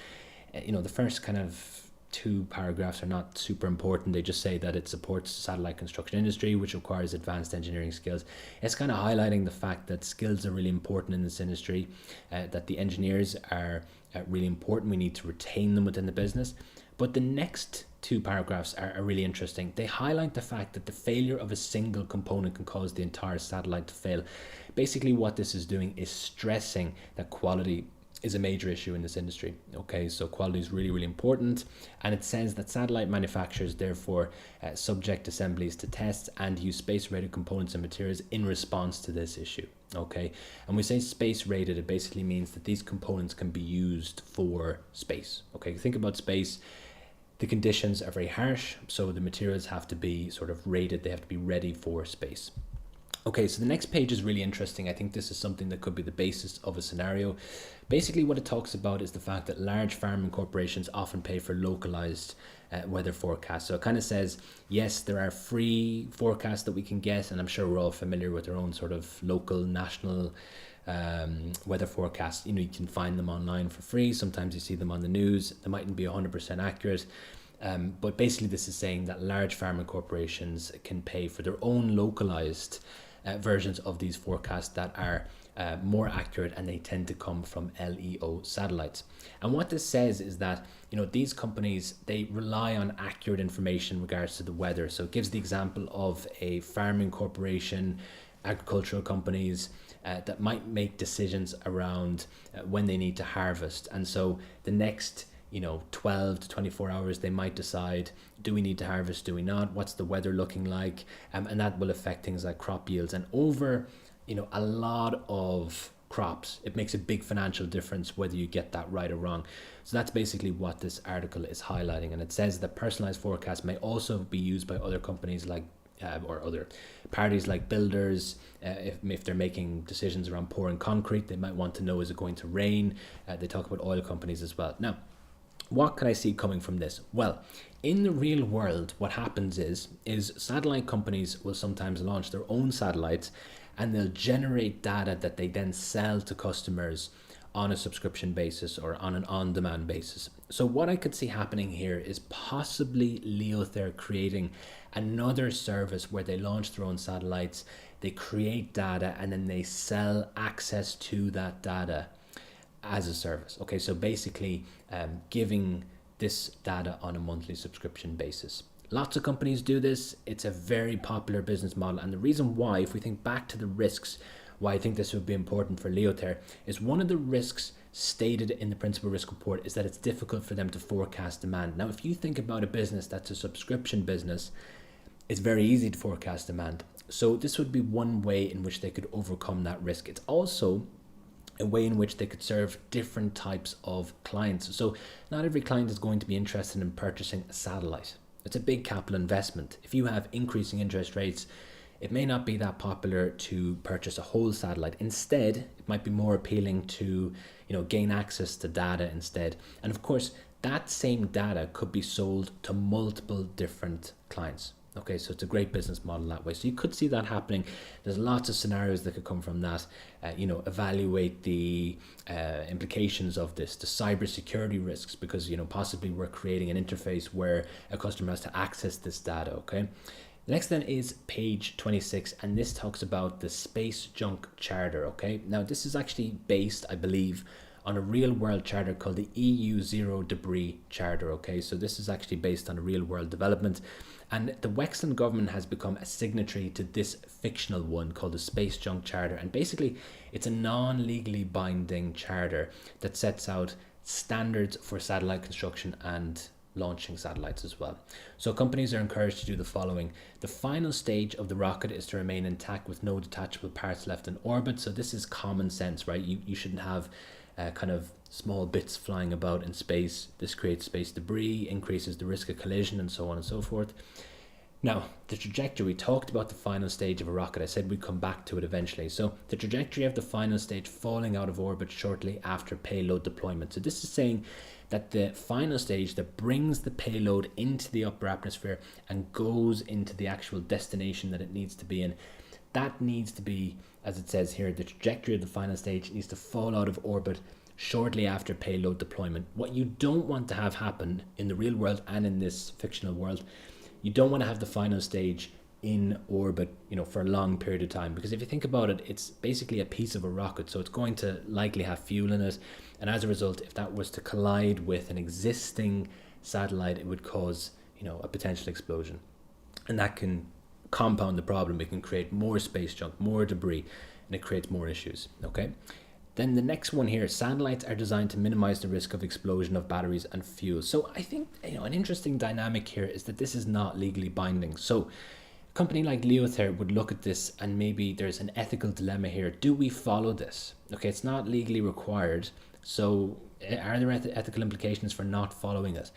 You know, the first kind of 2 paragraphs are not super important. They just say that it supports the satellite construction industry, which requires advanced engineering skills. It's kind of highlighting the fact that skills are really important in this industry, that the engineers are really important. We need to retain them within the business. But the next 2 paragraphs are really interesting. They highlight the fact that the failure of a single component can cause the entire satellite to fail. Basically, what this is doing is stressing that quality is a major issue in this industry. Okay, so quality is really, really important. And it says that satellite manufacturers therefore subject assemblies to tests and use space-rated components and materials in response to this issue. Okay, and we say space-rated, it basically means that these components can be used for space. Okay, think about space. The conditions are very harsh, so the materials have to be sort of rated, they have to be ready for space. Okay, so the next page is really interesting. I think this is something that could be the basis of a scenario. Basically, what it talks about is the fact that large farming corporations often pay for localized weather forecasts. So it kind of says, yes, there are free forecasts that we can get, and I'm sure we're all familiar with our own sort of local, national weather forecasts. You know, you can find them online for free. Sometimes you see them on the news. They mightn't be 100% accurate. But basically this is saying that large farming corporations can pay for their own localized versions of these forecasts that are more accurate, and they tend to come from LEO satellites. And what this says is that, you know, these companies, they rely on accurate information in regards to the weather. So it gives the example of a farming corporation, agricultural companies that might make decisions around when they need to harvest. And so the next 12 to 24 hours, they might decide, do we need to harvest, do we not, what's the weather looking like, and that will affect things like crop yields. And over a lot of crops, it makes a big financial difference whether you get that right or wrong. So that's basically what this article is highlighting. And it says that personalized forecasts may also be used by other companies like or other parties like builders. If they're making decisions around pouring concrete, they might want to know, is it going to rain? They talk about oil companies as well. Now, what can I see coming from this? Well, in the real world, what happens is satellite companies will sometimes launch their own satellites, and they'll generate data that they then sell to customers on a subscription basis or on an on-demand basis. So what I could see happening here is possibly Leothayre creating another service where they launch their own satellites, they create data, and then they sell access to that data as a service. Okay, so basically giving this data on a monthly subscription basis. Lots of companies do this. It's a very popular business model, and the reason why, if we think back to the risks, why I think this would be important for Leothayre, is one of the risks stated in the principal risk report is that it's difficult for them to forecast demand. Now, if you think about a business that's a subscription business, it's very easy to forecast demand. So this would be one way in which they could overcome that risk. It's also a way in which they could serve different types of clients. So not every client is going to be interested in purchasing a satellite. It's a big capital investment. If you have increasing interest rates, it may not be that popular to purchase a whole satellite. Instead, it might be more appealing to, gain access to data instead. And of course, that same data could be sold to multiple different clients. Okay, so it's a great business model that way. So you could see that happening. There's lots of scenarios that could come from that. Evaluate the implications of this, the cybersecurity risks, because possibly we're creating an interface where a customer has to access this data. Okay. The next then is page 26, and this talks about the space junk charter. Okay, now this is actually based, I believe, on a real world charter called the EU Zero Debris Charter. Okay, so this is actually based on a real world development, and the Wexland government has become a signatory to this fictional one called the Space Junk Charter, and basically it's a non-legally binding charter that sets out standards for satellite construction and launching satellites as well. So companies are encouraged to do the following. The final stage of the rocket is to remain intact with no detachable parts left in orbit. So this is common sense, right? You shouldn't have kind of small bits flying about in space. This creates space debris, increases the risk of collision, and so on and so forth. Now, the trajectory, we talked about the final stage of a rocket. I said we'd come back to it eventually. So the trajectory of the final stage falling out of orbit shortly after payload deployment. So this is saying that the final stage that brings the payload into the upper atmosphere and goes into the actual destination that it needs to be in, that needs to be, as it says here, the trajectory of the final stage needs to fall out of orbit shortly after payload deployment. What you don't want to have happen in the real world and in this fictional world, you don't want to have the final stage in orbit, for a long period of time, because if you think about it, it's basically a piece of a rocket, so it's going to likely have fuel in it, and as a result, if that was to collide with an existing satellite, it would cause, a potential explosion, and that can compound the problem. It can create more space junk, more debris, and it creates more issues. Okay. Then the next one here, satellites are designed to minimize the risk of explosion of batteries and fuel. So I think, an interesting dynamic here is that this is not legally binding. So a company like Leothayre would look at this and maybe there's an ethical dilemma here. Do we follow this? Okay, it's not legally required. So are there ethical implications for not following it?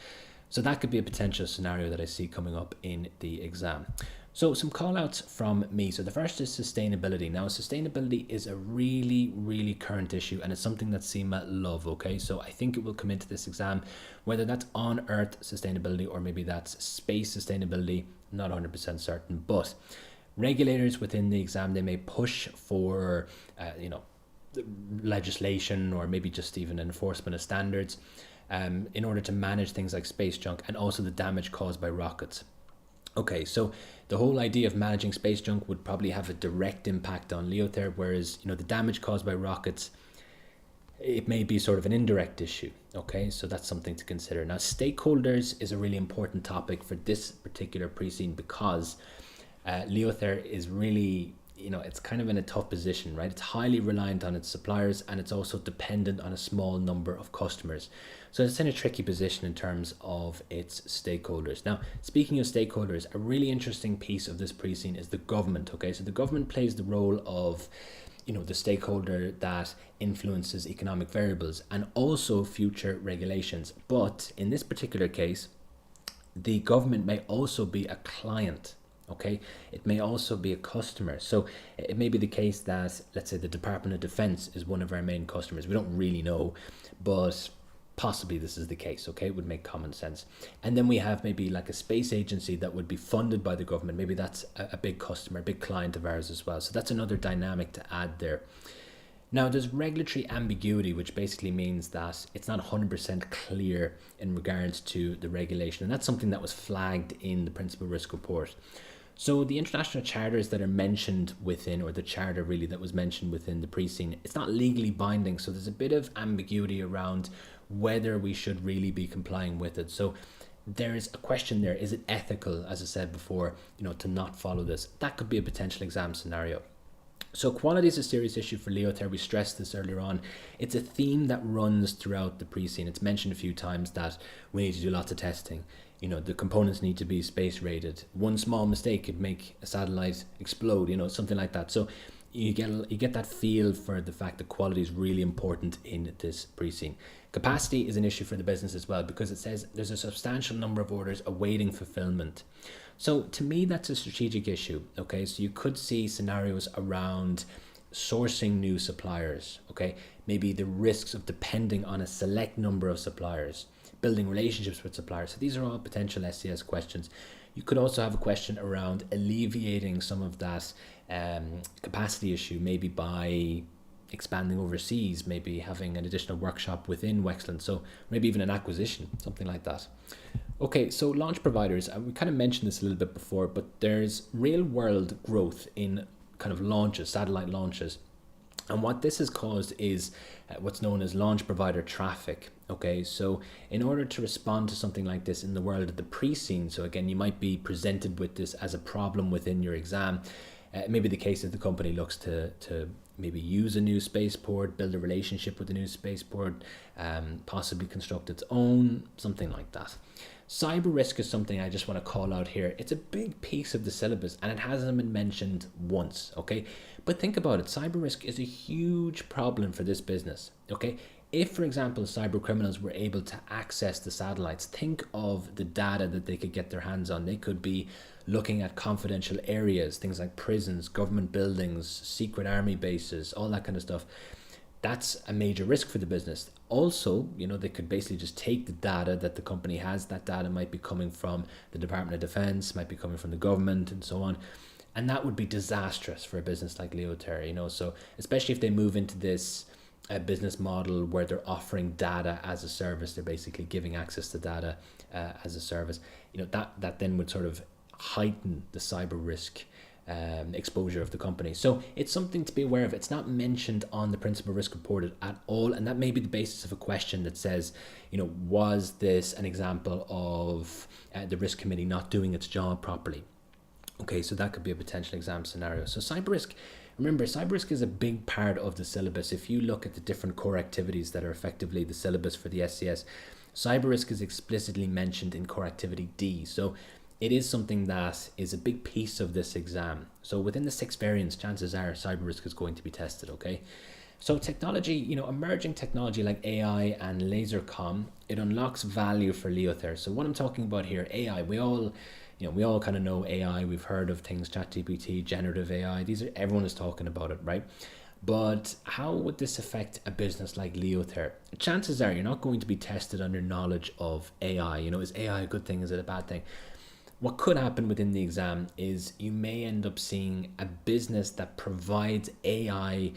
So that could be a potential scenario that I see coming up in the exam. So some call outs from me. So the first is sustainability. Now, sustainability is a really, really current issue, and it's something that CIMA love, okay? So I think it will come into this exam, whether that's on Earth sustainability or maybe that's space sustainability, not 100% certain, but regulators within the exam, they may push for, legislation or maybe just even enforcement of standards in order to manage things like space junk and also the damage caused by rockets. Okay, so the whole idea of managing space junk would probably have a direct impact on Leothayre, whereas, the damage caused by rockets, it may be sort of an indirect issue. Okay, so that's something to consider. Now, stakeholders is a really important topic for this particular pre-scene because Leothayre is really, it's kind of in a tough position, right? It's highly reliant on its suppliers and it's also dependent on a small number of customers. So it's in a tricky position in terms of its stakeholders. Now, speaking of stakeholders, a really interesting piece of this pre-scene is the government, okay? So the government plays the role of, the stakeholder that influences economic variables and also future regulations. But in this particular case, the government may also be a client. Okay, it may also be a customer. So it may be the case that, let's say, the Department of Defense is one of our main customers. We don't really know, but possibly this is the case, okay? It would make common sense. And then we have maybe like a space agency that would be funded by the government. Maybe that's a big customer, a big client of ours as well. So that's another dynamic to add there. Now, there's regulatory ambiguity, which basically means that it's not 100% clear in regards to the regulation. And that's something that was flagged in the principal risk report. So the international charters that are mentioned within, or the charter really that was mentioned within the pre-scene, it's not legally binding. So there's a bit of ambiguity around whether we should really be complying with it. So there's a question there. Is it ethical, as I said before, to not follow this? That could be a potential exam scenario. So quality is a serious issue for Leothayre. We stressed this earlier on. It's a theme that runs throughout the pre-scene. It's mentioned a few times that we need to do lots of testing. The components need to be space rated. One small mistake could make a satellite explode, something like that. So you get that feel for the fact that quality is really important in this pre-scene. Capacity is an issue for the business as well, because it says there's a substantial number of orders awaiting fulfillment. So to me, that's a strategic issue. Okay, so you could see scenarios around sourcing new suppliers. Okay, maybe the risks of depending on a select number of suppliers, building relationships with suppliers. So these are all potential SCS questions. You could also have a question around alleviating some of that capacity issue, maybe by expanding overseas, maybe having an additional workshop within Wexland, so maybe even an acquisition, something like that. Okay, so launch providers, we kind of mentioned this a little bit before, but there's real world growth in kind of launches, satellite launches. And what this has caused is what's known as launch provider traffic. Okay, so in order to respond to something like this in the world of the pre-scene, so again, you might be presented with this as a problem within your exam. Maybe the case that the company looks to maybe use a new spaceport, build a relationship with a new spaceport, possibly construct its own, something like that. Cyber risk is something I just want to call out here. It's a big piece of the syllabus and it hasn't been mentioned once, okay? But think about it, cyber risk is a huge problem for this business, okay? If, for example, cyber criminals were able to access the satellites, think of the data that they could get their hands on. They could be looking at confidential areas, things like prisons, government buildings, secret army bases, all that kind of stuff. That's a major risk for the business. Also, they could basically just take the data that the company has. That data might be coming from the Department of Defense, might be coming from the government and so on. And that would be disastrous for a business like Leothayre, so especially if they move into this business model where they're offering data as a service, they're basically giving access to data as a service, that then would sort of heighten the cyber risk exposure of the company. So it's something to be aware of. It's not mentioned on the principal risk report at all, and that may be the basis of a question that says, was this an example of the risk committee not doing its job properly? Okay, so that could be a potential exam scenario. So cyber risk, remember, cyber risk is a big part of the syllabus. If you look at the different core activities that are effectively the syllabus for the SCS, cyber risk is explicitly mentioned in core activity D. So it is something that is a big piece of this exam. So within the 6 variants, chances are cyber risk is going to be tested, okay? So technology, emerging technology like AI and laser comm, it unlocks value for Leothayre. So what I'm talking about here, AI, we all kind of know AI. We've heard of things, ChatGPT, generative AI. Everyone is talking about it, right? But how would this affect a business like Leothayre? Chances are you're not going to be tested on your knowledge of AI. Is AI a good thing? Is it a bad thing? What could happen within the exam is you may end up seeing a business that provides AI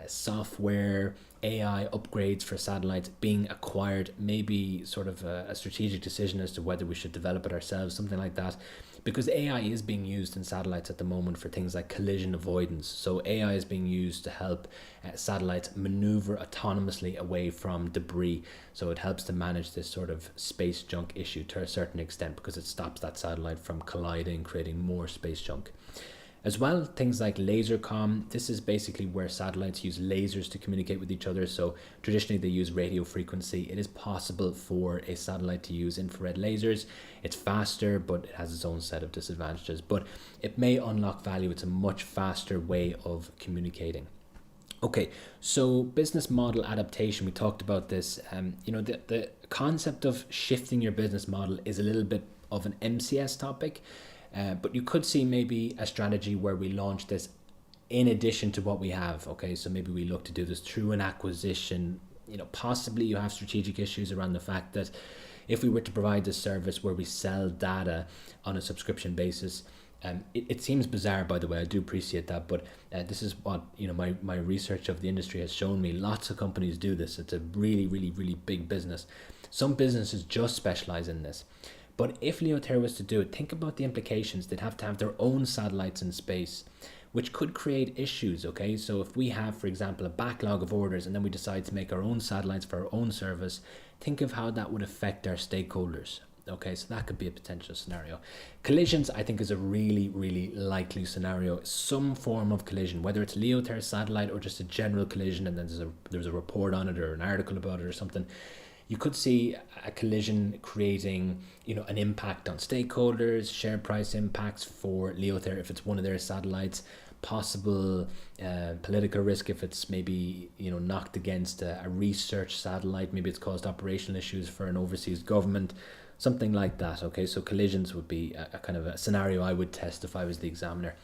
software, AI upgrades for satellites being acquired, maybe sort of a strategic decision as to whether we should develop it ourselves, something like that. Because AI is being used in satellites at the moment for things like collision avoidance. So AI is being used to help satellites maneuver autonomously away from debris. So it helps to manage this sort of space junk issue to a certain extent, because it stops that satellite from colliding, creating more space junk. As well, things like laser comm. This is basically where satellites use lasers to communicate with each other. So traditionally they use radio frequency. It is possible for a satellite to use infrared lasers. It's faster, but it has its own set of disadvantages. But it may unlock value. It's a much faster way of communicating. Okay, so business model adaptation, we talked about this. The concept of shifting your business model is a little bit of an MCS topic. But you could see maybe a strategy where we launch this in addition to what we have. Okay, so maybe we look to do this through an acquisition, possibly you have strategic issues around the fact that if we were to provide this service where we sell data on a subscription basis, it seems bizarre, by the way. I do appreciate that, but this is what my research of the industry has shown me. Lots of companies do this. It's a really, really, really big business. Some businesses just specialize in this. But if Leothayre was to do it, think about the implications. They'd have to have their own satellites in space, which could create issues, okay? So if we have, for example, a backlog of orders and then we decide to make our own satellites for our own service, think of how that would affect our stakeholders. Okay, so that could be a potential scenario. Collisions, I think, is a really, really likely scenario. Some form of collision, whether it's Leothayre satellite or just a general collision, and then there's a report on it or an article about it or something. You could see a collision creating, an impact on stakeholders, share price impacts for Leothayre if it's one of their satellites, possible political risk if it's maybe knocked against a research satellite. Maybe it's caused operational issues for an overseas government. Something like that, okay? So collisions would be a kind of a scenario I would test if I was the examiner.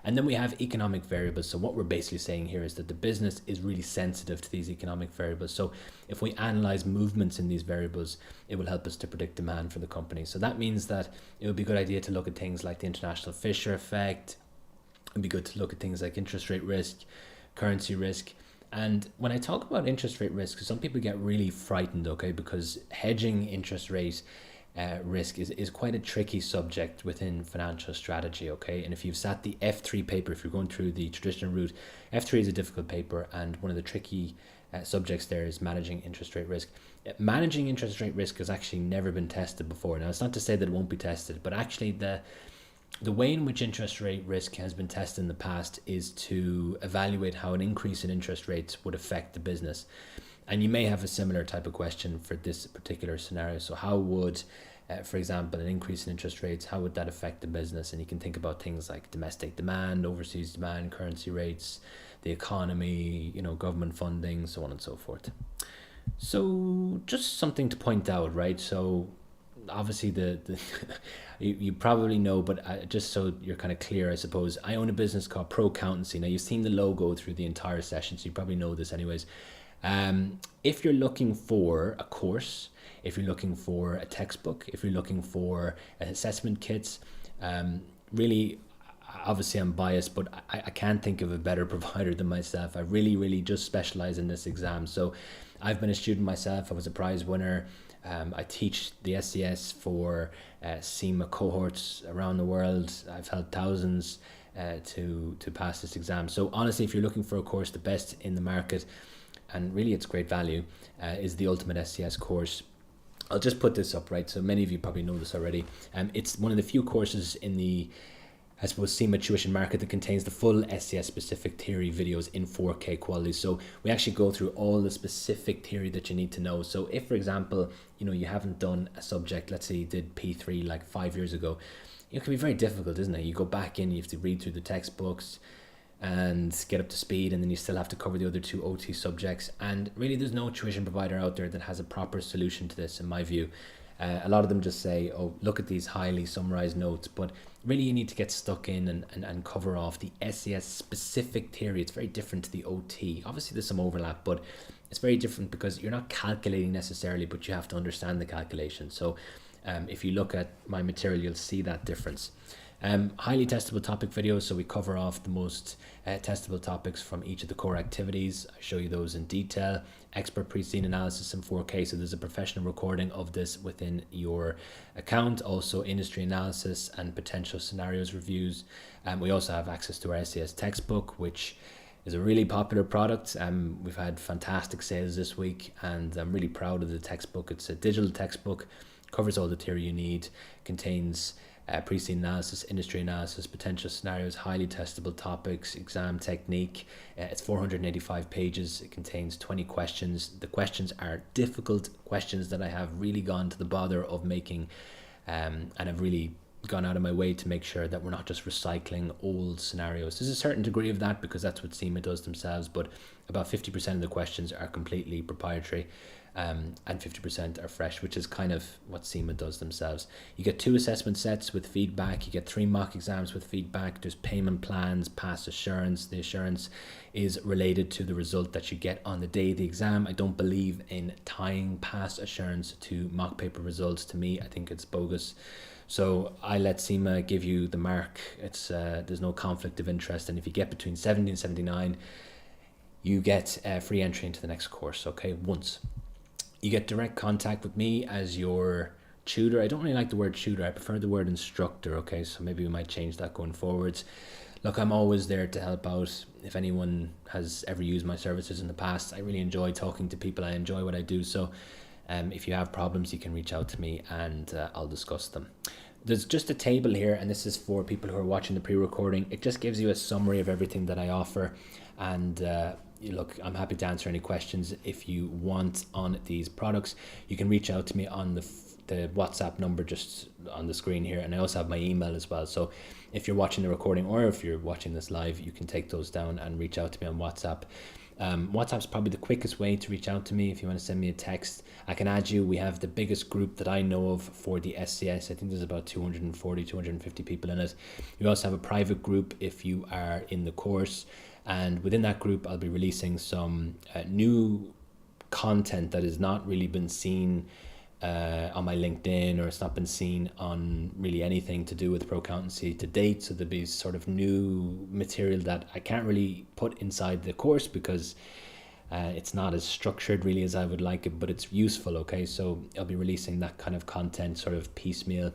And then we have economic variables. So what we're basically saying here is that the business is really sensitive to these economic variables. So if we analyze movements in these variables, it will help us to predict demand for the company. So that means that it would be a good idea to look at things like the international Fisher effect. It'd be good to look at things like interest rate risk, currency risk. And when I talk about interest rate risk, some people get really frightened, okay, because hedging interest rate risk is quite a tricky subject within financial strategy, okay? And if you've sat the F3 paper, if you're going through the traditional route, F3 is a difficult paper, and one of the tricky subjects there is managing interest rate risk. Managing interest rate risk has actually never been tested before. Now, it's not to say that it won't be tested, but actually the way in which interest rate risk has been tested in the past is to evaluate how an increase in interest rates would affect the business. And you may have a similar type of question for this particular scenario. So how would, for example, an increase in interest rates, how would that affect the business? And you can think about things like domestic demand, overseas demand, currency rates, the economy, government funding, so on and so forth. So just something to point out, right? So obviously you probably know, but just so you're kind of clear, I suppose, I own a business called Pro Accountancy. Now, you've seen the logo through the entire session, so you probably know this anyways. If you're looking for a course, if you're looking for a textbook, if you're looking for assessment kits, really, obviously I'm biased, but I can't think of a better provider than myself. I really, really just specialize in this exam. So I've been a student myself. I was a prize winner. I teach the SCS for CIMA cohorts around the world. I've helped thousands to pass this exam. So honestly, if you're looking for a course, the best in the market, and really it's great value, is the Ultimate SCS course. I'll just put this up, right? So many of you probably know this already. It's one of the few courses in the, I suppose, CIMA tuition market that contains the full SCS specific theory videos in 4K quality. So we actually go through all the specific theory that you need to know. So if, for example, you haven't done a subject, let's say you did P3 like 5 years ago, it can be very difficult, isn't it? You go back in, you have to read through the textbooks and get up to speed, and then you still have to cover the other two OT subjects. And really, there's no tuition provider out there that has a proper solution to this, in my view. A lot of them just say, oh, look at these highly summarized notes, but really you need to get stuck in and cover off the SCS specific theory. It's very different to the OT. Obviously there's some overlap, but it's very different because you're not calculating necessarily, but you have to understand the calculation. So if you look at my material, you'll see that difference. Highly testable topic videos, so we cover off the most testable topics from each of the core activities. I show you those in detail. Expert pre-scene analysis in 4K, so there's a professional recording of this within your account. Also industry analysis and potential scenarios reviews. We also have access to our SCS textbook, which is a really popular product. We've had fantastic sales this week, and I'm really proud of the textbook. It's a digital textbook, covers all the theory you need, contains pre-scene analysis, industry analysis, potential scenarios, highly testable topics, exam technique. It's 485 pages. It contains 20 questions. The questions are difficult questions that I have really gone to the bother of making, and have really gone out of my way to make sure that we're not just recycling old scenarios. There's a certain degree of that because that's what CIMA does themselves, but about 50% of the questions are completely proprietary, and 50% are fresh, which is kind of what CIMA does themselves. You get 2 assessment sets with feedback, you get 3 mock exams with feedback, there's payment plans, past assurance. The assurance is related to the result that you get on the day of the exam. I don't believe in tying past assurance to mock paper results. To me, I think it's bogus. So I let CIMA give you the mark. It's there's no conflict of interest, and if you get between 70 and 79, you get free entry into the next course, okay, once. You get direct contact with me as your tutor. I don't really like the word tutor. I prefer the word instructor, okay? So maybe we might change that going forwards. Look, I'm always there to help out. If anyone has ever used my services in the past, I really enjoy talking to people. I enjoy what I do. So if you have problems, you can reach out to me and I'll discuss them. There's just a table here, and this is for people who are watching the pre-recording. It just gives you a summary of everything that I offer, and look, I'm happy to answer any questions if you want on these products. You can reach out to me on the WhatsApp number just on the screen here, and I also have my email as well. So if you're watching the recording or if you're watching this live, you can take those down and reach out to me on WhatsApp. WhatsApp's probably the quickest way to reach out to me. If you want to send me a text, I can add you. We have the biggest group that I know of for the SCS. I think there's about 240, 250 people in it. We also have a private group if you are in the course, and within that group I'll be releasing some new content that has not really been seen on my LinkedIn, or it's not been seen on really anything to do with pro accountancy to date. So there'll be sort of new material that I can't really put inside the course because it's not as structured really as I would like it, but it's useful, okay? So I'll be releasing that kind of content sort of piecemeal.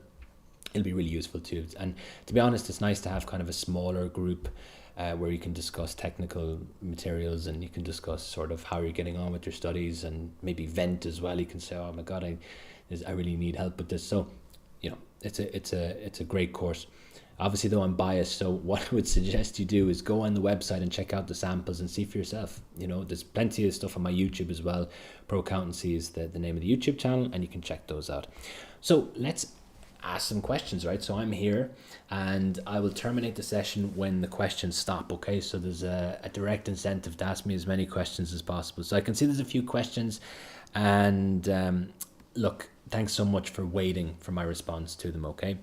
It'll be really useful too. And to be honest, it's nice to have kind of a smaller group where you can discuss technical materials, and you can discuss sort of how you're getting on with your studies, and maybe vent as well. You can say, oh my God, I really need help with this. So, you know, it's a great course. Obviously though, I'm biased, so what I would suggest you do is go on the website and check out the samples and see for yourself. You know, there's plenty of stuff on my YouTube as well. Pro Accountancy is the name of the YouTube channel, and you can check those out. So let's ask some questions, right? So I'm here, and I will terminate the session when the questions stop, okay? So there's a direct incentive to ask me as many questions as possible. So I can see there's a few questions, and look, thanks so much for waiting for my response to them, okay?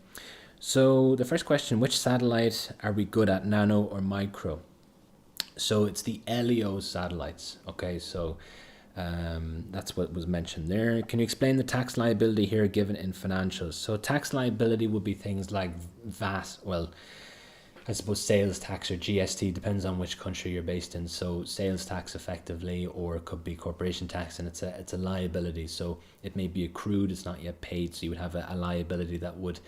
So the first question, which satellite are we good at, nano or micro? So it's the LEO satellites, okay? So that's what was mentioned there. Can you explain the tax liability here given in financials? So tax liability would be things like VAT, well, I suppose sales tax or GST, depends on which country you're based in. So sales tax effectively, or it could be corporation tax, and it's a liability. So it may be accrued, it's not yet paid, so you would have a liability that would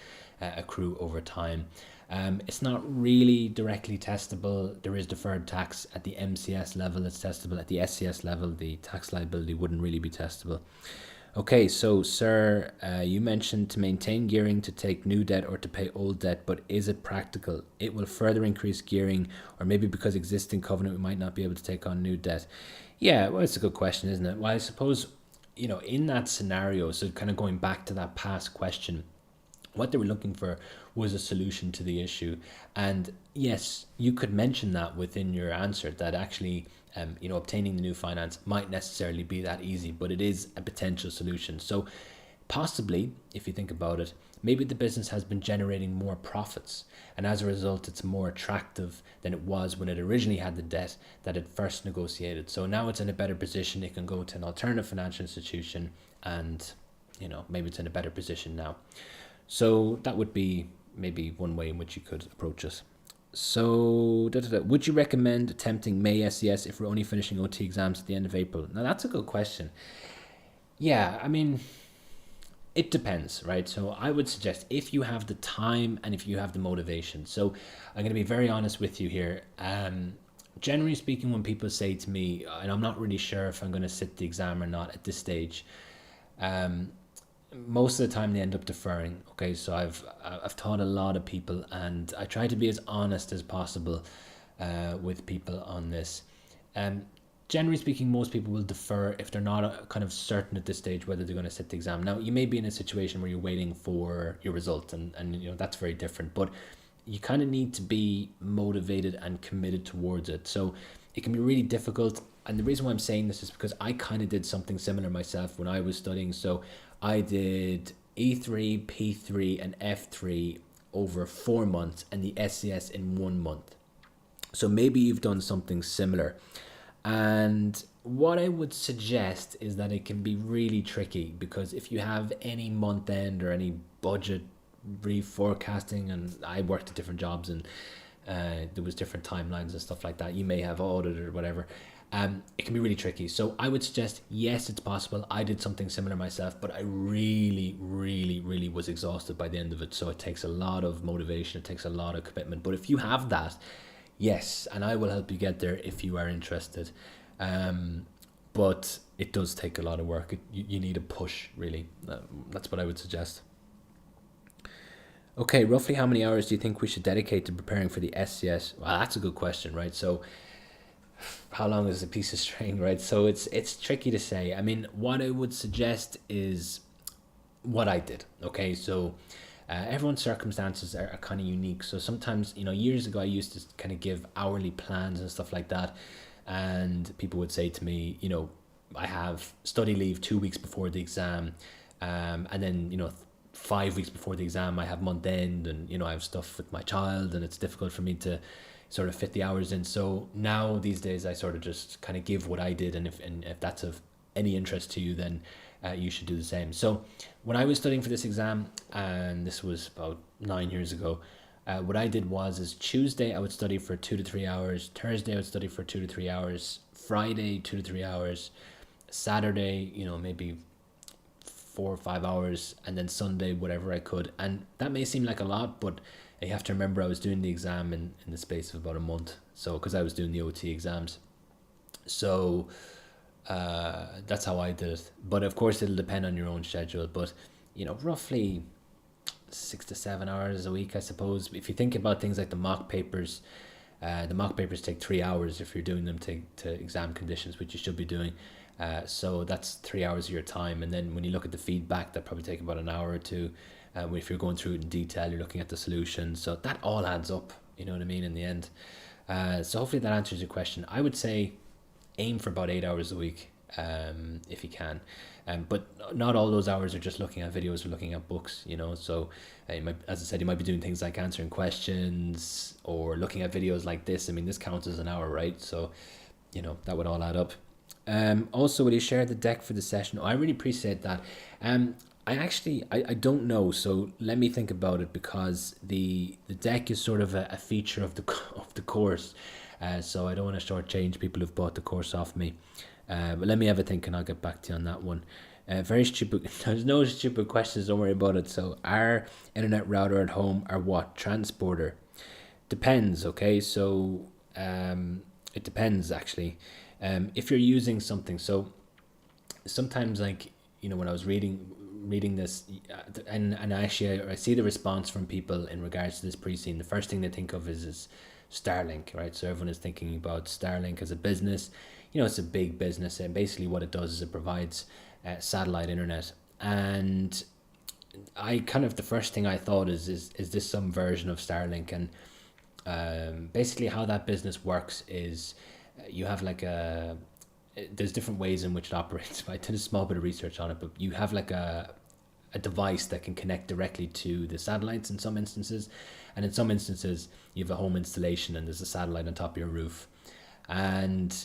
accrue over time. It's not really directly testable. There is deferred tax at the MCS level, it's testable. At the SCS level, the tax liability wouldn't really be testable. Okay, so sir, you mentioned to maintain gearing to take new debt or to pay old debt, but is it practical? It will further increase gearing, or maybe because existing covenant we might not be able to take on new debt. Yeah, well, it's a good question, isn't it? Well, I suppose, you know, in that scenario, so kind of going back to that past question, what they were looking for was a solution to the issue. And yes, you could mention that within your answer, that actually, you know, obtaining the new finance might necessarily be that easy, but it is a potential solution. So possibly, if you think about it, maybe the business has been generating more profits, and as a result, it's more attractive than it was when it originally had the debt that it first negotiated. So now it's in a better position. It can go to an alternative financial institution, and, you know, maybe it's in a better position now. So that would be maybe one way in which you could approach it. So, would you recommend attempting May SCS if we're only finishing OT exams at the end of April? Now, that's a good question. Yeah, I mean, it depends, right? So I would suggest if you have the time and if you have the motivation. So I'm going to be very honest with you here. Generally speaking, when people say to me, and I'm not really sure if I'm going to sit the exam or not at this stage, most of the time they end up deferring. Okay, so I've taught a lot of people, and I try to be as honest as possible with people on this. generally speaking, most people will defer if they're not kind of certain at this stage whether they're going to sit the exam. Now, you may be in a situation where you're waiting for your result, and you know, that's very different, but you kind of need to be motivated and committed towards it. So it can be really difficult. And the reason why I'm saying this is because I kind of did something similar myself when I was studying. So I did E3, P3, and F3 over 4 months, and the SCS in 1 month. So maybe you've done something similar. And what I would suggest is that it can be really tricky, because if you have any month end or any budget reforecasting, and I worked at different jobs, and there was different timelines and stuff like that, you may have audit or whatever, it can be really tricky. So I would suggest, yes, it's possible. I did something similar myself, but I really was exhausted by the end of it. So it takes a lot of motivation, it takes a lot of commitment. But if you have that, yes, and I will help you get there if you are interested. But it does take a lot of work. You need a push, really. That's what I would suggest. Okay, roughly how many hours do you think we should dedicate to preparing for the SCS? Well, that's a good question, right? So how long is a piece of string, right? So it's tricky to say. I mean, what I would suggest is what I did. Okay, so everyone's circumstances are kind of unique. So sometimes, you know, years ago I used to kind of give hourly plans and stuff like that, and people would say to me, you know, I have study leave 2 weeks before the exam, and then, you know, 5 weeks before the exam I have month end, and, you know, I have stuff with my child, and it's difficult for me to sort of fit the hours in. So now these days I sort of just kind of give what I did, and if that's of any interest to you, then you should do the same. So when I was studying for this exam, and this was about 9 years ago, what I did is Tuesday I would study for 2 to 3 hours, Thursday I would study for 2 to 3 hours, Friday 2 to 3 hours, Saturday, you know, maybe 4 or 5 hours, and then Sunday whatever I could. And that may seem like a lot, but you have to remember I was doing the exam in the space of about a month, so because I was doing the OT exams. So that's how I did it. But of course it'll depend on your own schedule, but, you know, roughly 6 to 7 hours a week, I suppose. If you think about things like the mock papers take 3 hours if you're doing them to exam conditions, which you should be doing. So that's 3 hours of your time. And then when you look at the feedback, that probably take about an hour or two. If you're going through it in detail, you're looking at the solution. So that all adds up, you know what I mean, in the end. So hopefully that answers your question. I would say aim for about 8 hours a week, if you can. But not all those hours are just looking at videos or looking at books, you know. So as I said, you might be doing things like answering questions or looking at videos like this. I mean, this counts as an hour, right? So, you know, that would all add up. Also, will you share the deck for the session? I really appreciate that. I don't know, so let me think about it, because the deck is sort of a feature of the course, so I don't want to shortchange people who've bought the course off me. But let me have a think, and I'll get back to you on that one. Very stupid. There's no stupid questions. Don't worry about it. So, our internet router at home are what? Transporter. Depends. Okay, so it depends actually. If you're using something, so sometimes, like, you know, when I was reading this, and actually I see the response from people in regards to this pre-scene, the first thing they think of is Starlink, right? So everyone is thinking about Starlink as a business. You know, it's a big business, and basically what it does is it provides satellite internet. And I kind of, the first thing I thought is this some version of Starlink? And basically how that business works is you have like there's different ways in which it operates. I did a small bit of research on it, but you have like a device that can connect directly to the satellites in some instances, and in some instances you have a home installation and there's a satellite on top of your roof. And,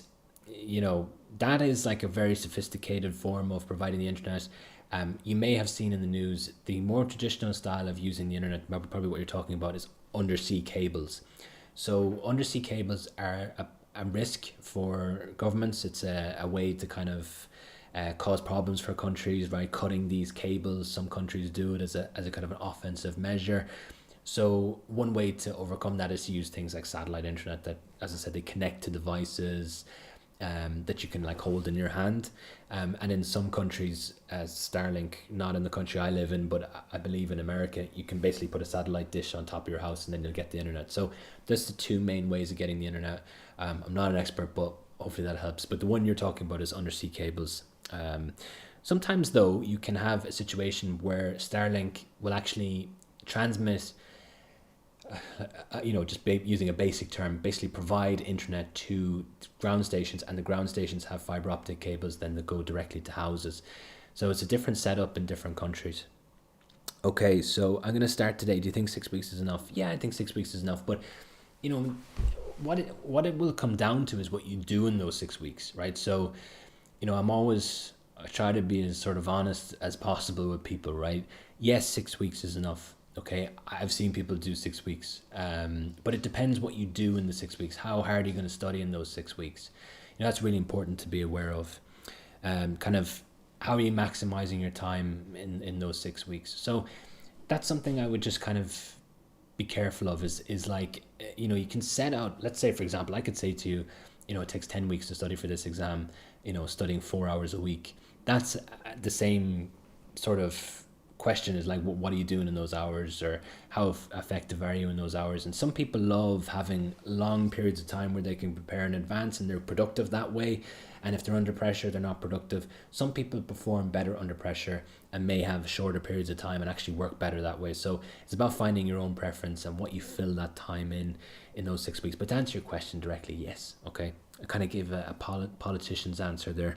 you know, that is like a very sophisticated form of providing the internet. You may have seen in the news the more traditional style of using the internet, probably what you're talking about, is undersea cables. So undersea cables are a risk for governments. It's a way to kind of cause problems for countries, right? Cutting these cables. Some countries do it as a kind of an offensive measure. So one way to overcome that is to use things like satellite internet that, as I said, they connect to devices that you can like hold in your hand. And in some countries, as Starlink, not in the country I live in, but I believe in America, you can basically put a satellite dish on top of your house and then you'll get the internet. So that's the two main ways of getting the internet. I'm not an expert, but hopefully that helps. But the one you're talking about is undersea cables. Sometimes though, you can have a situation where Starlink will actually transmit, just using a basic term, basically provide internet to ground stations, and the ground stations have fiber optic cables then that go directly to houses. So it's a different setup in different countries. Okay, so I'm going to start today. Do you think 6 weeks is enough? Yeah, I think 6 weeks is enough. But, what it will come down to is what you do in those 6 weeks, right? So, I try to be as sort of honest as possible with people, right? Yes, 6 weeks is enough. Okay, I've seen people do 6 weeks, but it depends what you do in the 6 weeks. How hard are you going to study in those 6 weeks? That's really important to be aware of. Kind of how are you maximizing your time in those 6 weeks? So that's something I would just kind of be careful of is like, you can set out, let's say, for example, I could say to you, it takes 10 weeks to study for this exam, studying 4 hours a week. That's the same sort of question is like, what are you doing in those hours, or how effective are you in those hours? And some people love having long periods of time where they can prepare in advance and they're productive that way, and if they're under pressure they're not productive. Some people perform better under pressure and may have shorter periods of time and actually work better that way. So it's about finding your own preference and what you fill that time in those 6 weeks. But to answer your question directly, yes. Okay, I kind of gave a politician's answer there.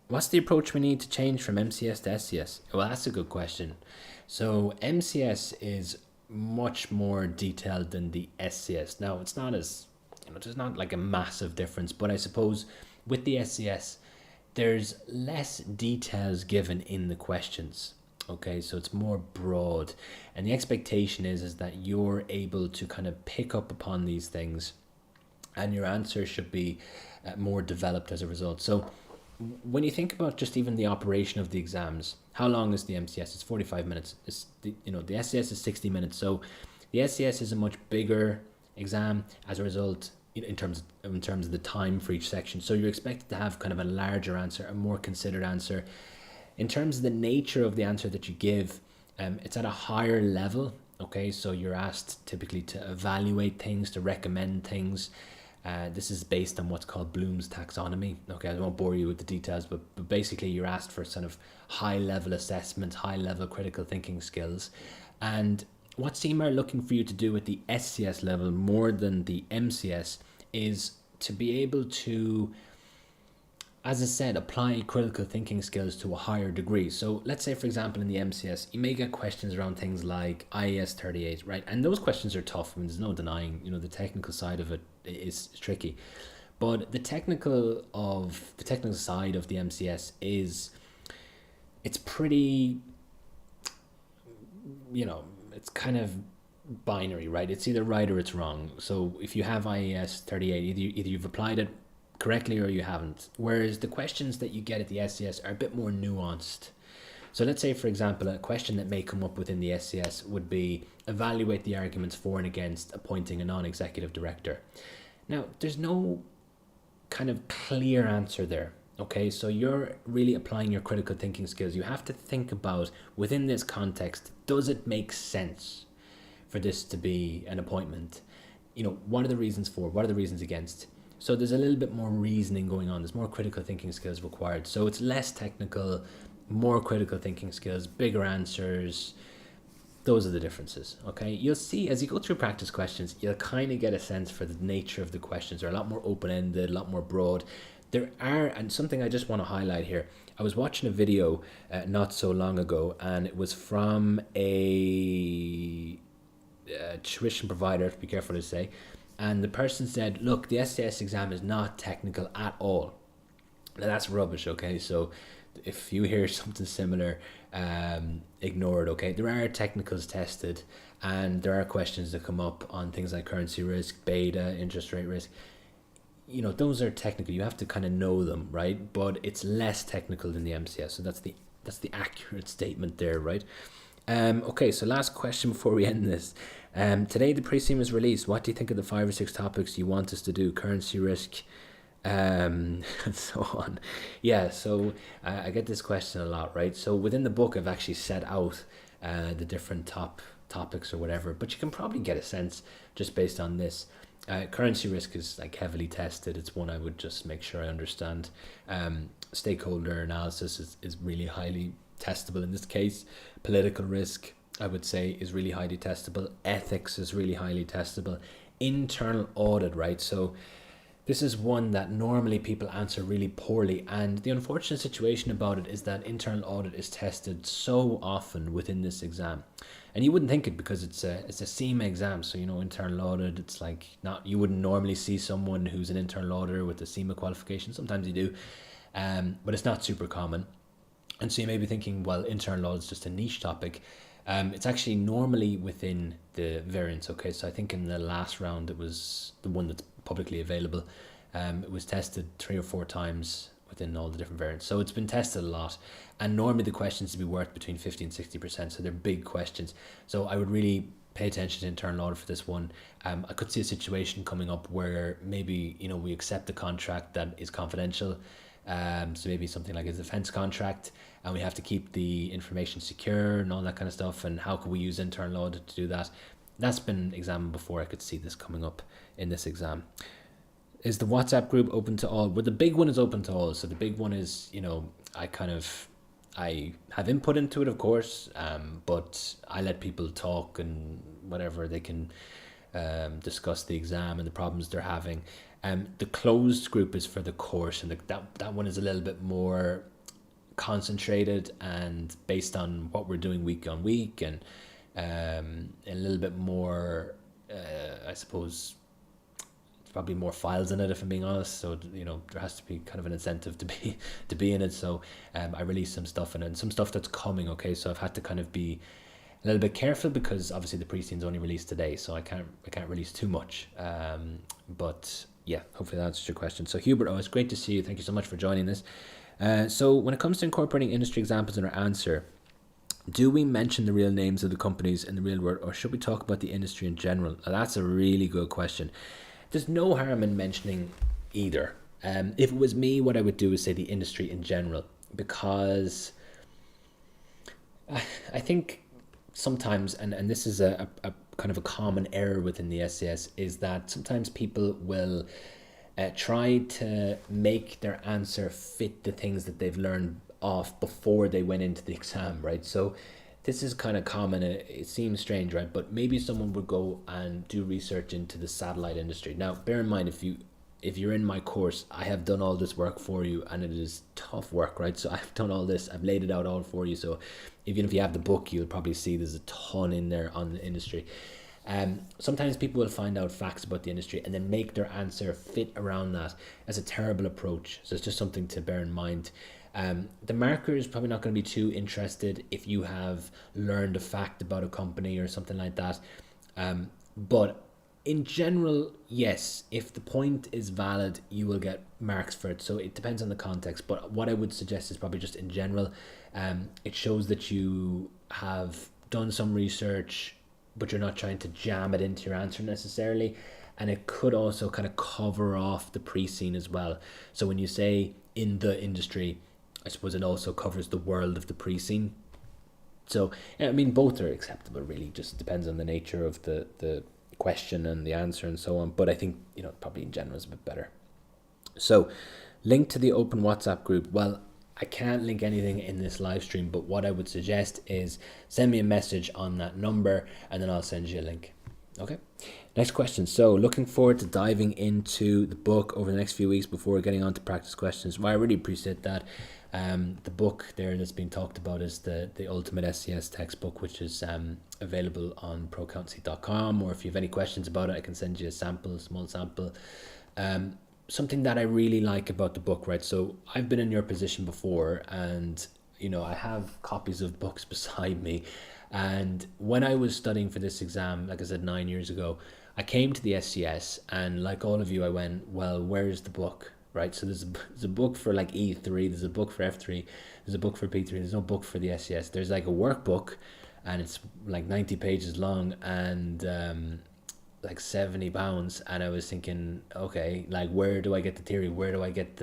What's the approach we need to change from MCS to SCS? Well, that's a good question. So MCS is much more detailed than the SCS. Now, it's not as, there's not like a massive difference, but I suppose with the SCS, there's less details given in the questions. Okay, so it's more broad, and the expectation is that you're able to kind of pick up upon these things, and your answer should be more developed as a result. So when you think about just even the operation of the exams, how long is the MCS? It's 45 minutes. The SCS is 60 minutes. So the SCS is a much bigger exam as a result in terms of the time for each section. So you're expected to have kind of a larger answer, a more considered answer. In terms of the nature of the answer that you give, it's at a higher level. Okay, so you're asked typically to evaluate things, to recommend things. This is based on what's called Bloom's taxonomy. Okay, I won't bore you with the details, but basically you're asked for sort of high-level assessment, high-level critical thinking skills. And what CIMA are looking for you to do at the SCS level more than the MCS is to be able to, as I said, apply critical thinking skills to a higher degree. So let's say, for example, in the MCS, you may get questions around things like IAS 38, right? And those questions are tough. I mean, there's no denying, the technical side of it is tricky. But the technical side of the MCS it's pretty, it's kind of binary, right? It's either right or it's wrong. So if you have IAS 38, either you've applied it correctly or you haven't. Whereas the questions that you get at the SCS are a bit more nuanced. So let's say, for example, a question that may come up within the SCS would be evaluate the arguments for and against appointing a non-executive director. Now, there's no kind of clear answer there. Okay, so you're really applying your critical thinking skills. You have to think about, within this context, does it make sense for this to be an appointment? What are the reasons for? What are the reasons against? So there's a little bit more reasoning going on. There's more critical thinking skills required. So it's less technical, more critical thinking skills, bigger answers. Those are the differences, okay? You'll see as you go through practice questions, you'll kind of get a sense for the nature of the questions. They're a lot more open-ended, a lot more broad. There are, and something I just want to highlight here, I was watching a video not so long ago, and it was from a tuition provider, to be careful to say, and the person said, look, the SCS exam is not technical at all. Now that's rubbish, okay? So if you hear something similar, ignore it, okay? There are technicals tested, and there are questions that come up on things like currency risk, beta, interest rate risk. Those are technical. You have to kind of know them, right? But it's less technical than the MCS. So that's the accurate statement there, right? Okay, so last question before we end this. Today the pre-CIMA is released. What do you think of the 5 or 6 topics you want us to do? Currency risk, and so on. Yeah, so I get this question a lot, right? So within the book, I've actually set out the different topics or whatever, but you can probably get a sense just based on this. Currency risk is like heavily tested. It's one I would just make sure I understand. Stakeholder analysis is really highly testable in this case. Political risk, I would say, is really highly testable. Ethics is really highly testable. Internal audit, right? So this is one that normally people answer really poorly, and the unfortunate situation about it is that internal audit is tested so often within this exam, and you wouldn't think it because it's a CIMA exam. So internal audit, it's like not, you wouldn't normally see someone who's an internal auditor with a CIMA qualification. Sometimes you do, but it's not super common. And so you may be thinking, well, internal audit is just a niche topic. It's actually normally within the variants. Okay, so I think in the last round, it was the one that's publicly available. It was tested 3 or 4 times within all the different variants. So it's been tested a lot. And normally the questions to be worth between 50 and 60%. So they're big questions. So I would really pay attention to internal audit for this one. I could see a situation coming up where maybe, we accept the contract that is confidential. So maybe something like a defense contract, and we have to keep the information secure and all that kind of stuff. And how can we use internal audit to do that? That's been examined before. I could see this coming up in this exam. Is the WhatsApp group open to all? Well, the big one is open to all. So the big one is, I have input into it, of course, but I let people talk and whatever. They can discuss the exam and the problems they're having. The closed group is for the course, and that one is a little bit more concentrated and based on what we're doing week on week, and a little bit more, I suppose, probably more files in it, if I'm being honest. So there has to be kind of an incentive to be in it. So I released some stuff in it, and some stuff that's coming. Okay, so I've had to kind of be a little bit careful because obviously the pre-scene's only released today, so I can't release too much. But yeah, hopefully that answers your question. So Hubert, it's great to see you. Thank you so much for joining this. So when it comes to incorporating industry examples in our answer, do we mention the real names of the companies in the real world, or should we talk about the industry in general? Now, that's a really good question. There's no harm in mentioning either. If it was me, what I would do is say the industry in general, because I think sometimes, and this is a kind of a common error within the SCS, is that sometimes people will try to make their answer fit the things that they've learned off before they went into the exam, right? So this is kind of common. It seems strange, right? But maybe someone would go and do research into the satellite industry. Now, bear in mind, if you're in my course, I have done all this work for you, and it is tough work, right? So I've done all this, I've laid it out all for you. So even if you have the book, you'll probably see there's a ton in there on the industry. Sometimes people will find out facts about the industry and then make their answer fit around that. As a terrible approach. So it's just something to bear in mind. The marker is probably not going to be too interested if you have learned a fact about a company or something like that. But in general, yes, if the point is valid, you will get marks for it. So it depends on the context. But what I would suggest is probably just in general, it shows that you have done some research, but you're not trying to jam it into your answer necessarily. And it could also kind of cover off the pre-scene as well. So when you say in the industry, I suppose it also covers the world of the pre-scene. So, I mean, both are acceptable, really. Just depends on the nature of the question and the answer and so on. But I think, probably in general is a bit better. So, link to the open WhatsApp group. Well, I can't link anything in this live stream, but what I would suggest is send me a message on that number and then I'll send you a link. Okay. Next question. So looking forward to diving into the book over the next few weeks before getting on to practice questions. Well, I really appreciate that. The book there that's been talked about is the Ultimate SCS textbook, which is available on proaccountancy.com, or if you have any questions about it, I can send you a small sample. Something that I really like about the book, right? So I've been in your position before, and I have copies of books beside me. And when I was studying for this exam, like I said, 9 years ago, I came to the SCS, and like all of you, I went, well, where's the book, right? So there's a book for like E3, there's a book for F3, there's a book for P3, there's no book for the SCS. There's like a workbook, and it's like 90 pages long, and like £70. And I was thinking, okay, like, where do I get the theory? Where do I get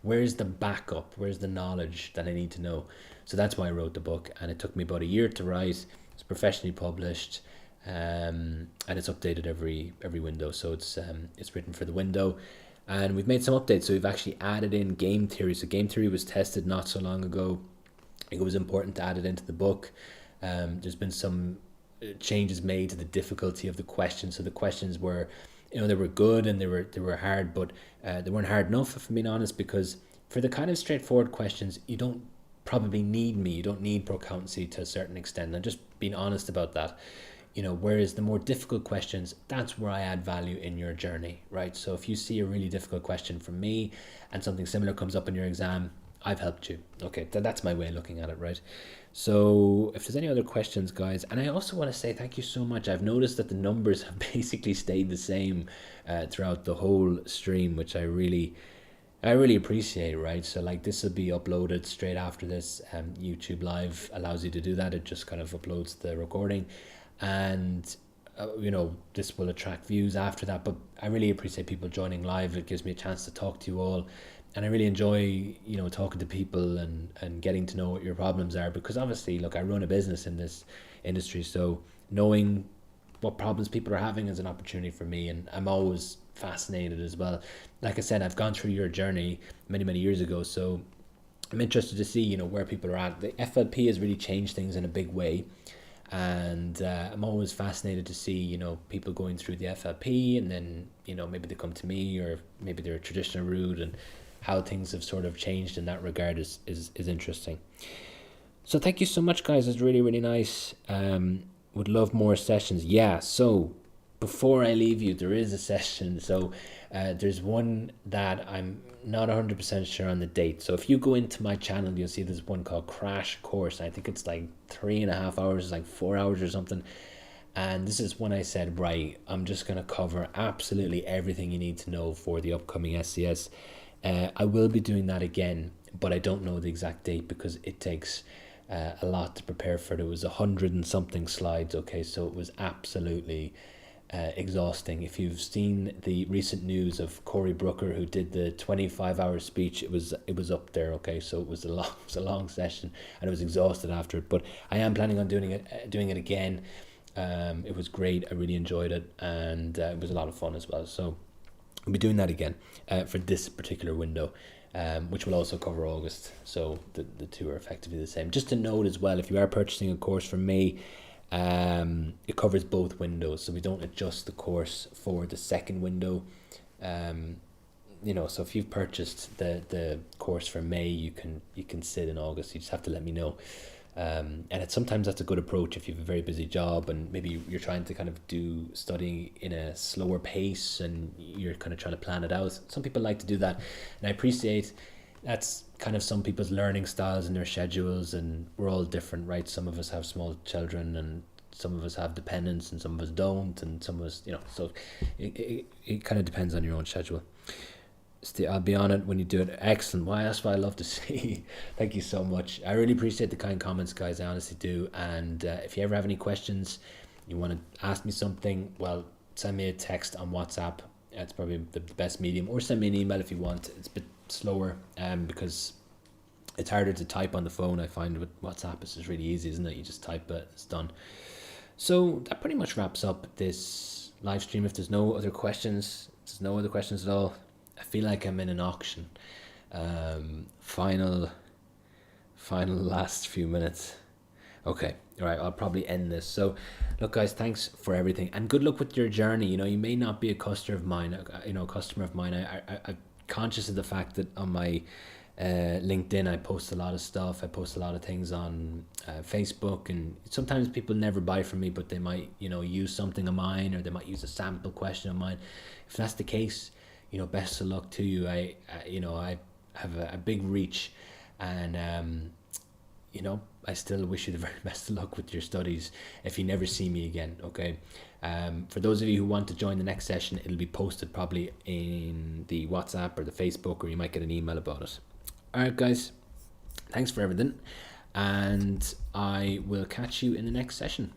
where's the backup? Where's the knowledge that I need to know? So that's why I wrote the book, and it took me about a year to write. It's professionally published. and it's updated every window. So it's written for the window, and we've made some updates. So we've actually added in game theory. So game theory was tested not so long ago. I think it was important to add it into the book. There's been some changes made to the difficulty of the questions. So the questions were, they were good and they were hard, but they weren't hard enough, if I'm being honest, because for the kind of straightforward questions, you don't probably need me. You don't need pro-accountancy to a certain extent. I'm just being honest about that. Whereas the more difficult questions, that's where I add value in your journey, right? So if you see a really difficult question from me and something similar comes up in your exam, I've helped you. Okay, that's my way of looking at it, right? So if there's any other questions, guys, and I also want to say thank you so much. I've noticed that the numbers have basically stayed the same throughout the whole stream, which I really appreciate, right? So like this will be uploaded straight after this. YouTube Live allows you to do that. It just kind of uploads the recording, and this will attract views after that. But I really appreciate people joining live. It gives me a chance to talk to you all. And I really enjoy, talking to people and getting to know what your problems are, because obviously, look, I run a business in this industry, so knowing what problems people are having is an opportunity for me, and I'm always fascinated as well. Like I said, I've gone through your journey many, many years ago, so I'm interested to see, where people are at. The FLP has really changed things in a big way, and I'm always fascinated to see, people going through the FLP, and then, maybe they come to me, or maybe they're a traditional route, and how things have sort of changed in that regard is interesting. So thank you so much, guys. It's really, really nice. Would love more sessions. Yeah, so before I leave you, there is a session. So there's one that I'm not 100% sure on the date. So if you go into my channel, you'll see there's one called Crash Course. I think it's like 3.5 hours, like 4 hours or something. And this is when I said, right, I'm just going to cover absolutely everything you need to know for the upcoming SCS. I will be doing that again, but I don't know the exact date because it takes a lot to prepare for it. It was 100 and something slides, okay, so it was absolutely exhausting. If you've seen the recent news of Cory Brooker, who did the 25-hour speech, it was up there, okay, so it was a long session, and I was exhausted after it. But I am planning on doing it again. It was great. I really enjoyed it, and it was a lot of fun as well. So we'll be doing that again for this particular window, which will also cover August. So the two are effectively the same. Just to note as well, if you are purchasing a course from me, it covers both windows. So we don't adjust the course for the second window. So if you've purchased the course for May, you can sit in August. You just have to let me know. And sometimes that's a good approach if you have a very busy job and maybe you're trying to kind of do studying in a slower pace and you're kind of trying to plan it out. Some people like to do that, and I appreciate that's kind of some people's learning styles and their schedules, and we're all different, right? Some of us have small children, and some of us have dependents, and some of us don't, and some of us, so it kind of depends on your own schedule. I'll be on it when you do it. Excellent. Why? That's what I love to see. Thank you so much. I really appreciate the kind comments, guys. I honestly do. And if you ever have any questions, you want to ask me something, well, send me a text on WhatsApp. That's probably the best medium. Or send me an email if you want. It's a bit slower because it's harder to type on the phone. I find with WhatsApp, it's just really easy, isn't it? You just type it, it's done. So that pretty much wraps up this live stream. If there's no other questions, at all, I feel like I'm in an auction. Final last few minutes. Okay, all right, I'll probably end this. So look, guys, thanks for everything, and good luck with your journey. You may not be a customer of mine. I'm conscious of the fact that on my LinkedIn I post a lot of stuff. I post a lot of things on Facebook, and sometimes people never buy from me, but they might use something of mine, or they might use a sample question of mine. If that's the case, best of luck to you. I have a big reach, and I still wish you the very best of luck with your studies if you never see me again, okay? For those of you who want to join the next session, it'll be posted probably in the WhatsApp or the Facebook, or you might get an email about it. All right, guys, thanks for everything, and I will catch you in the next session.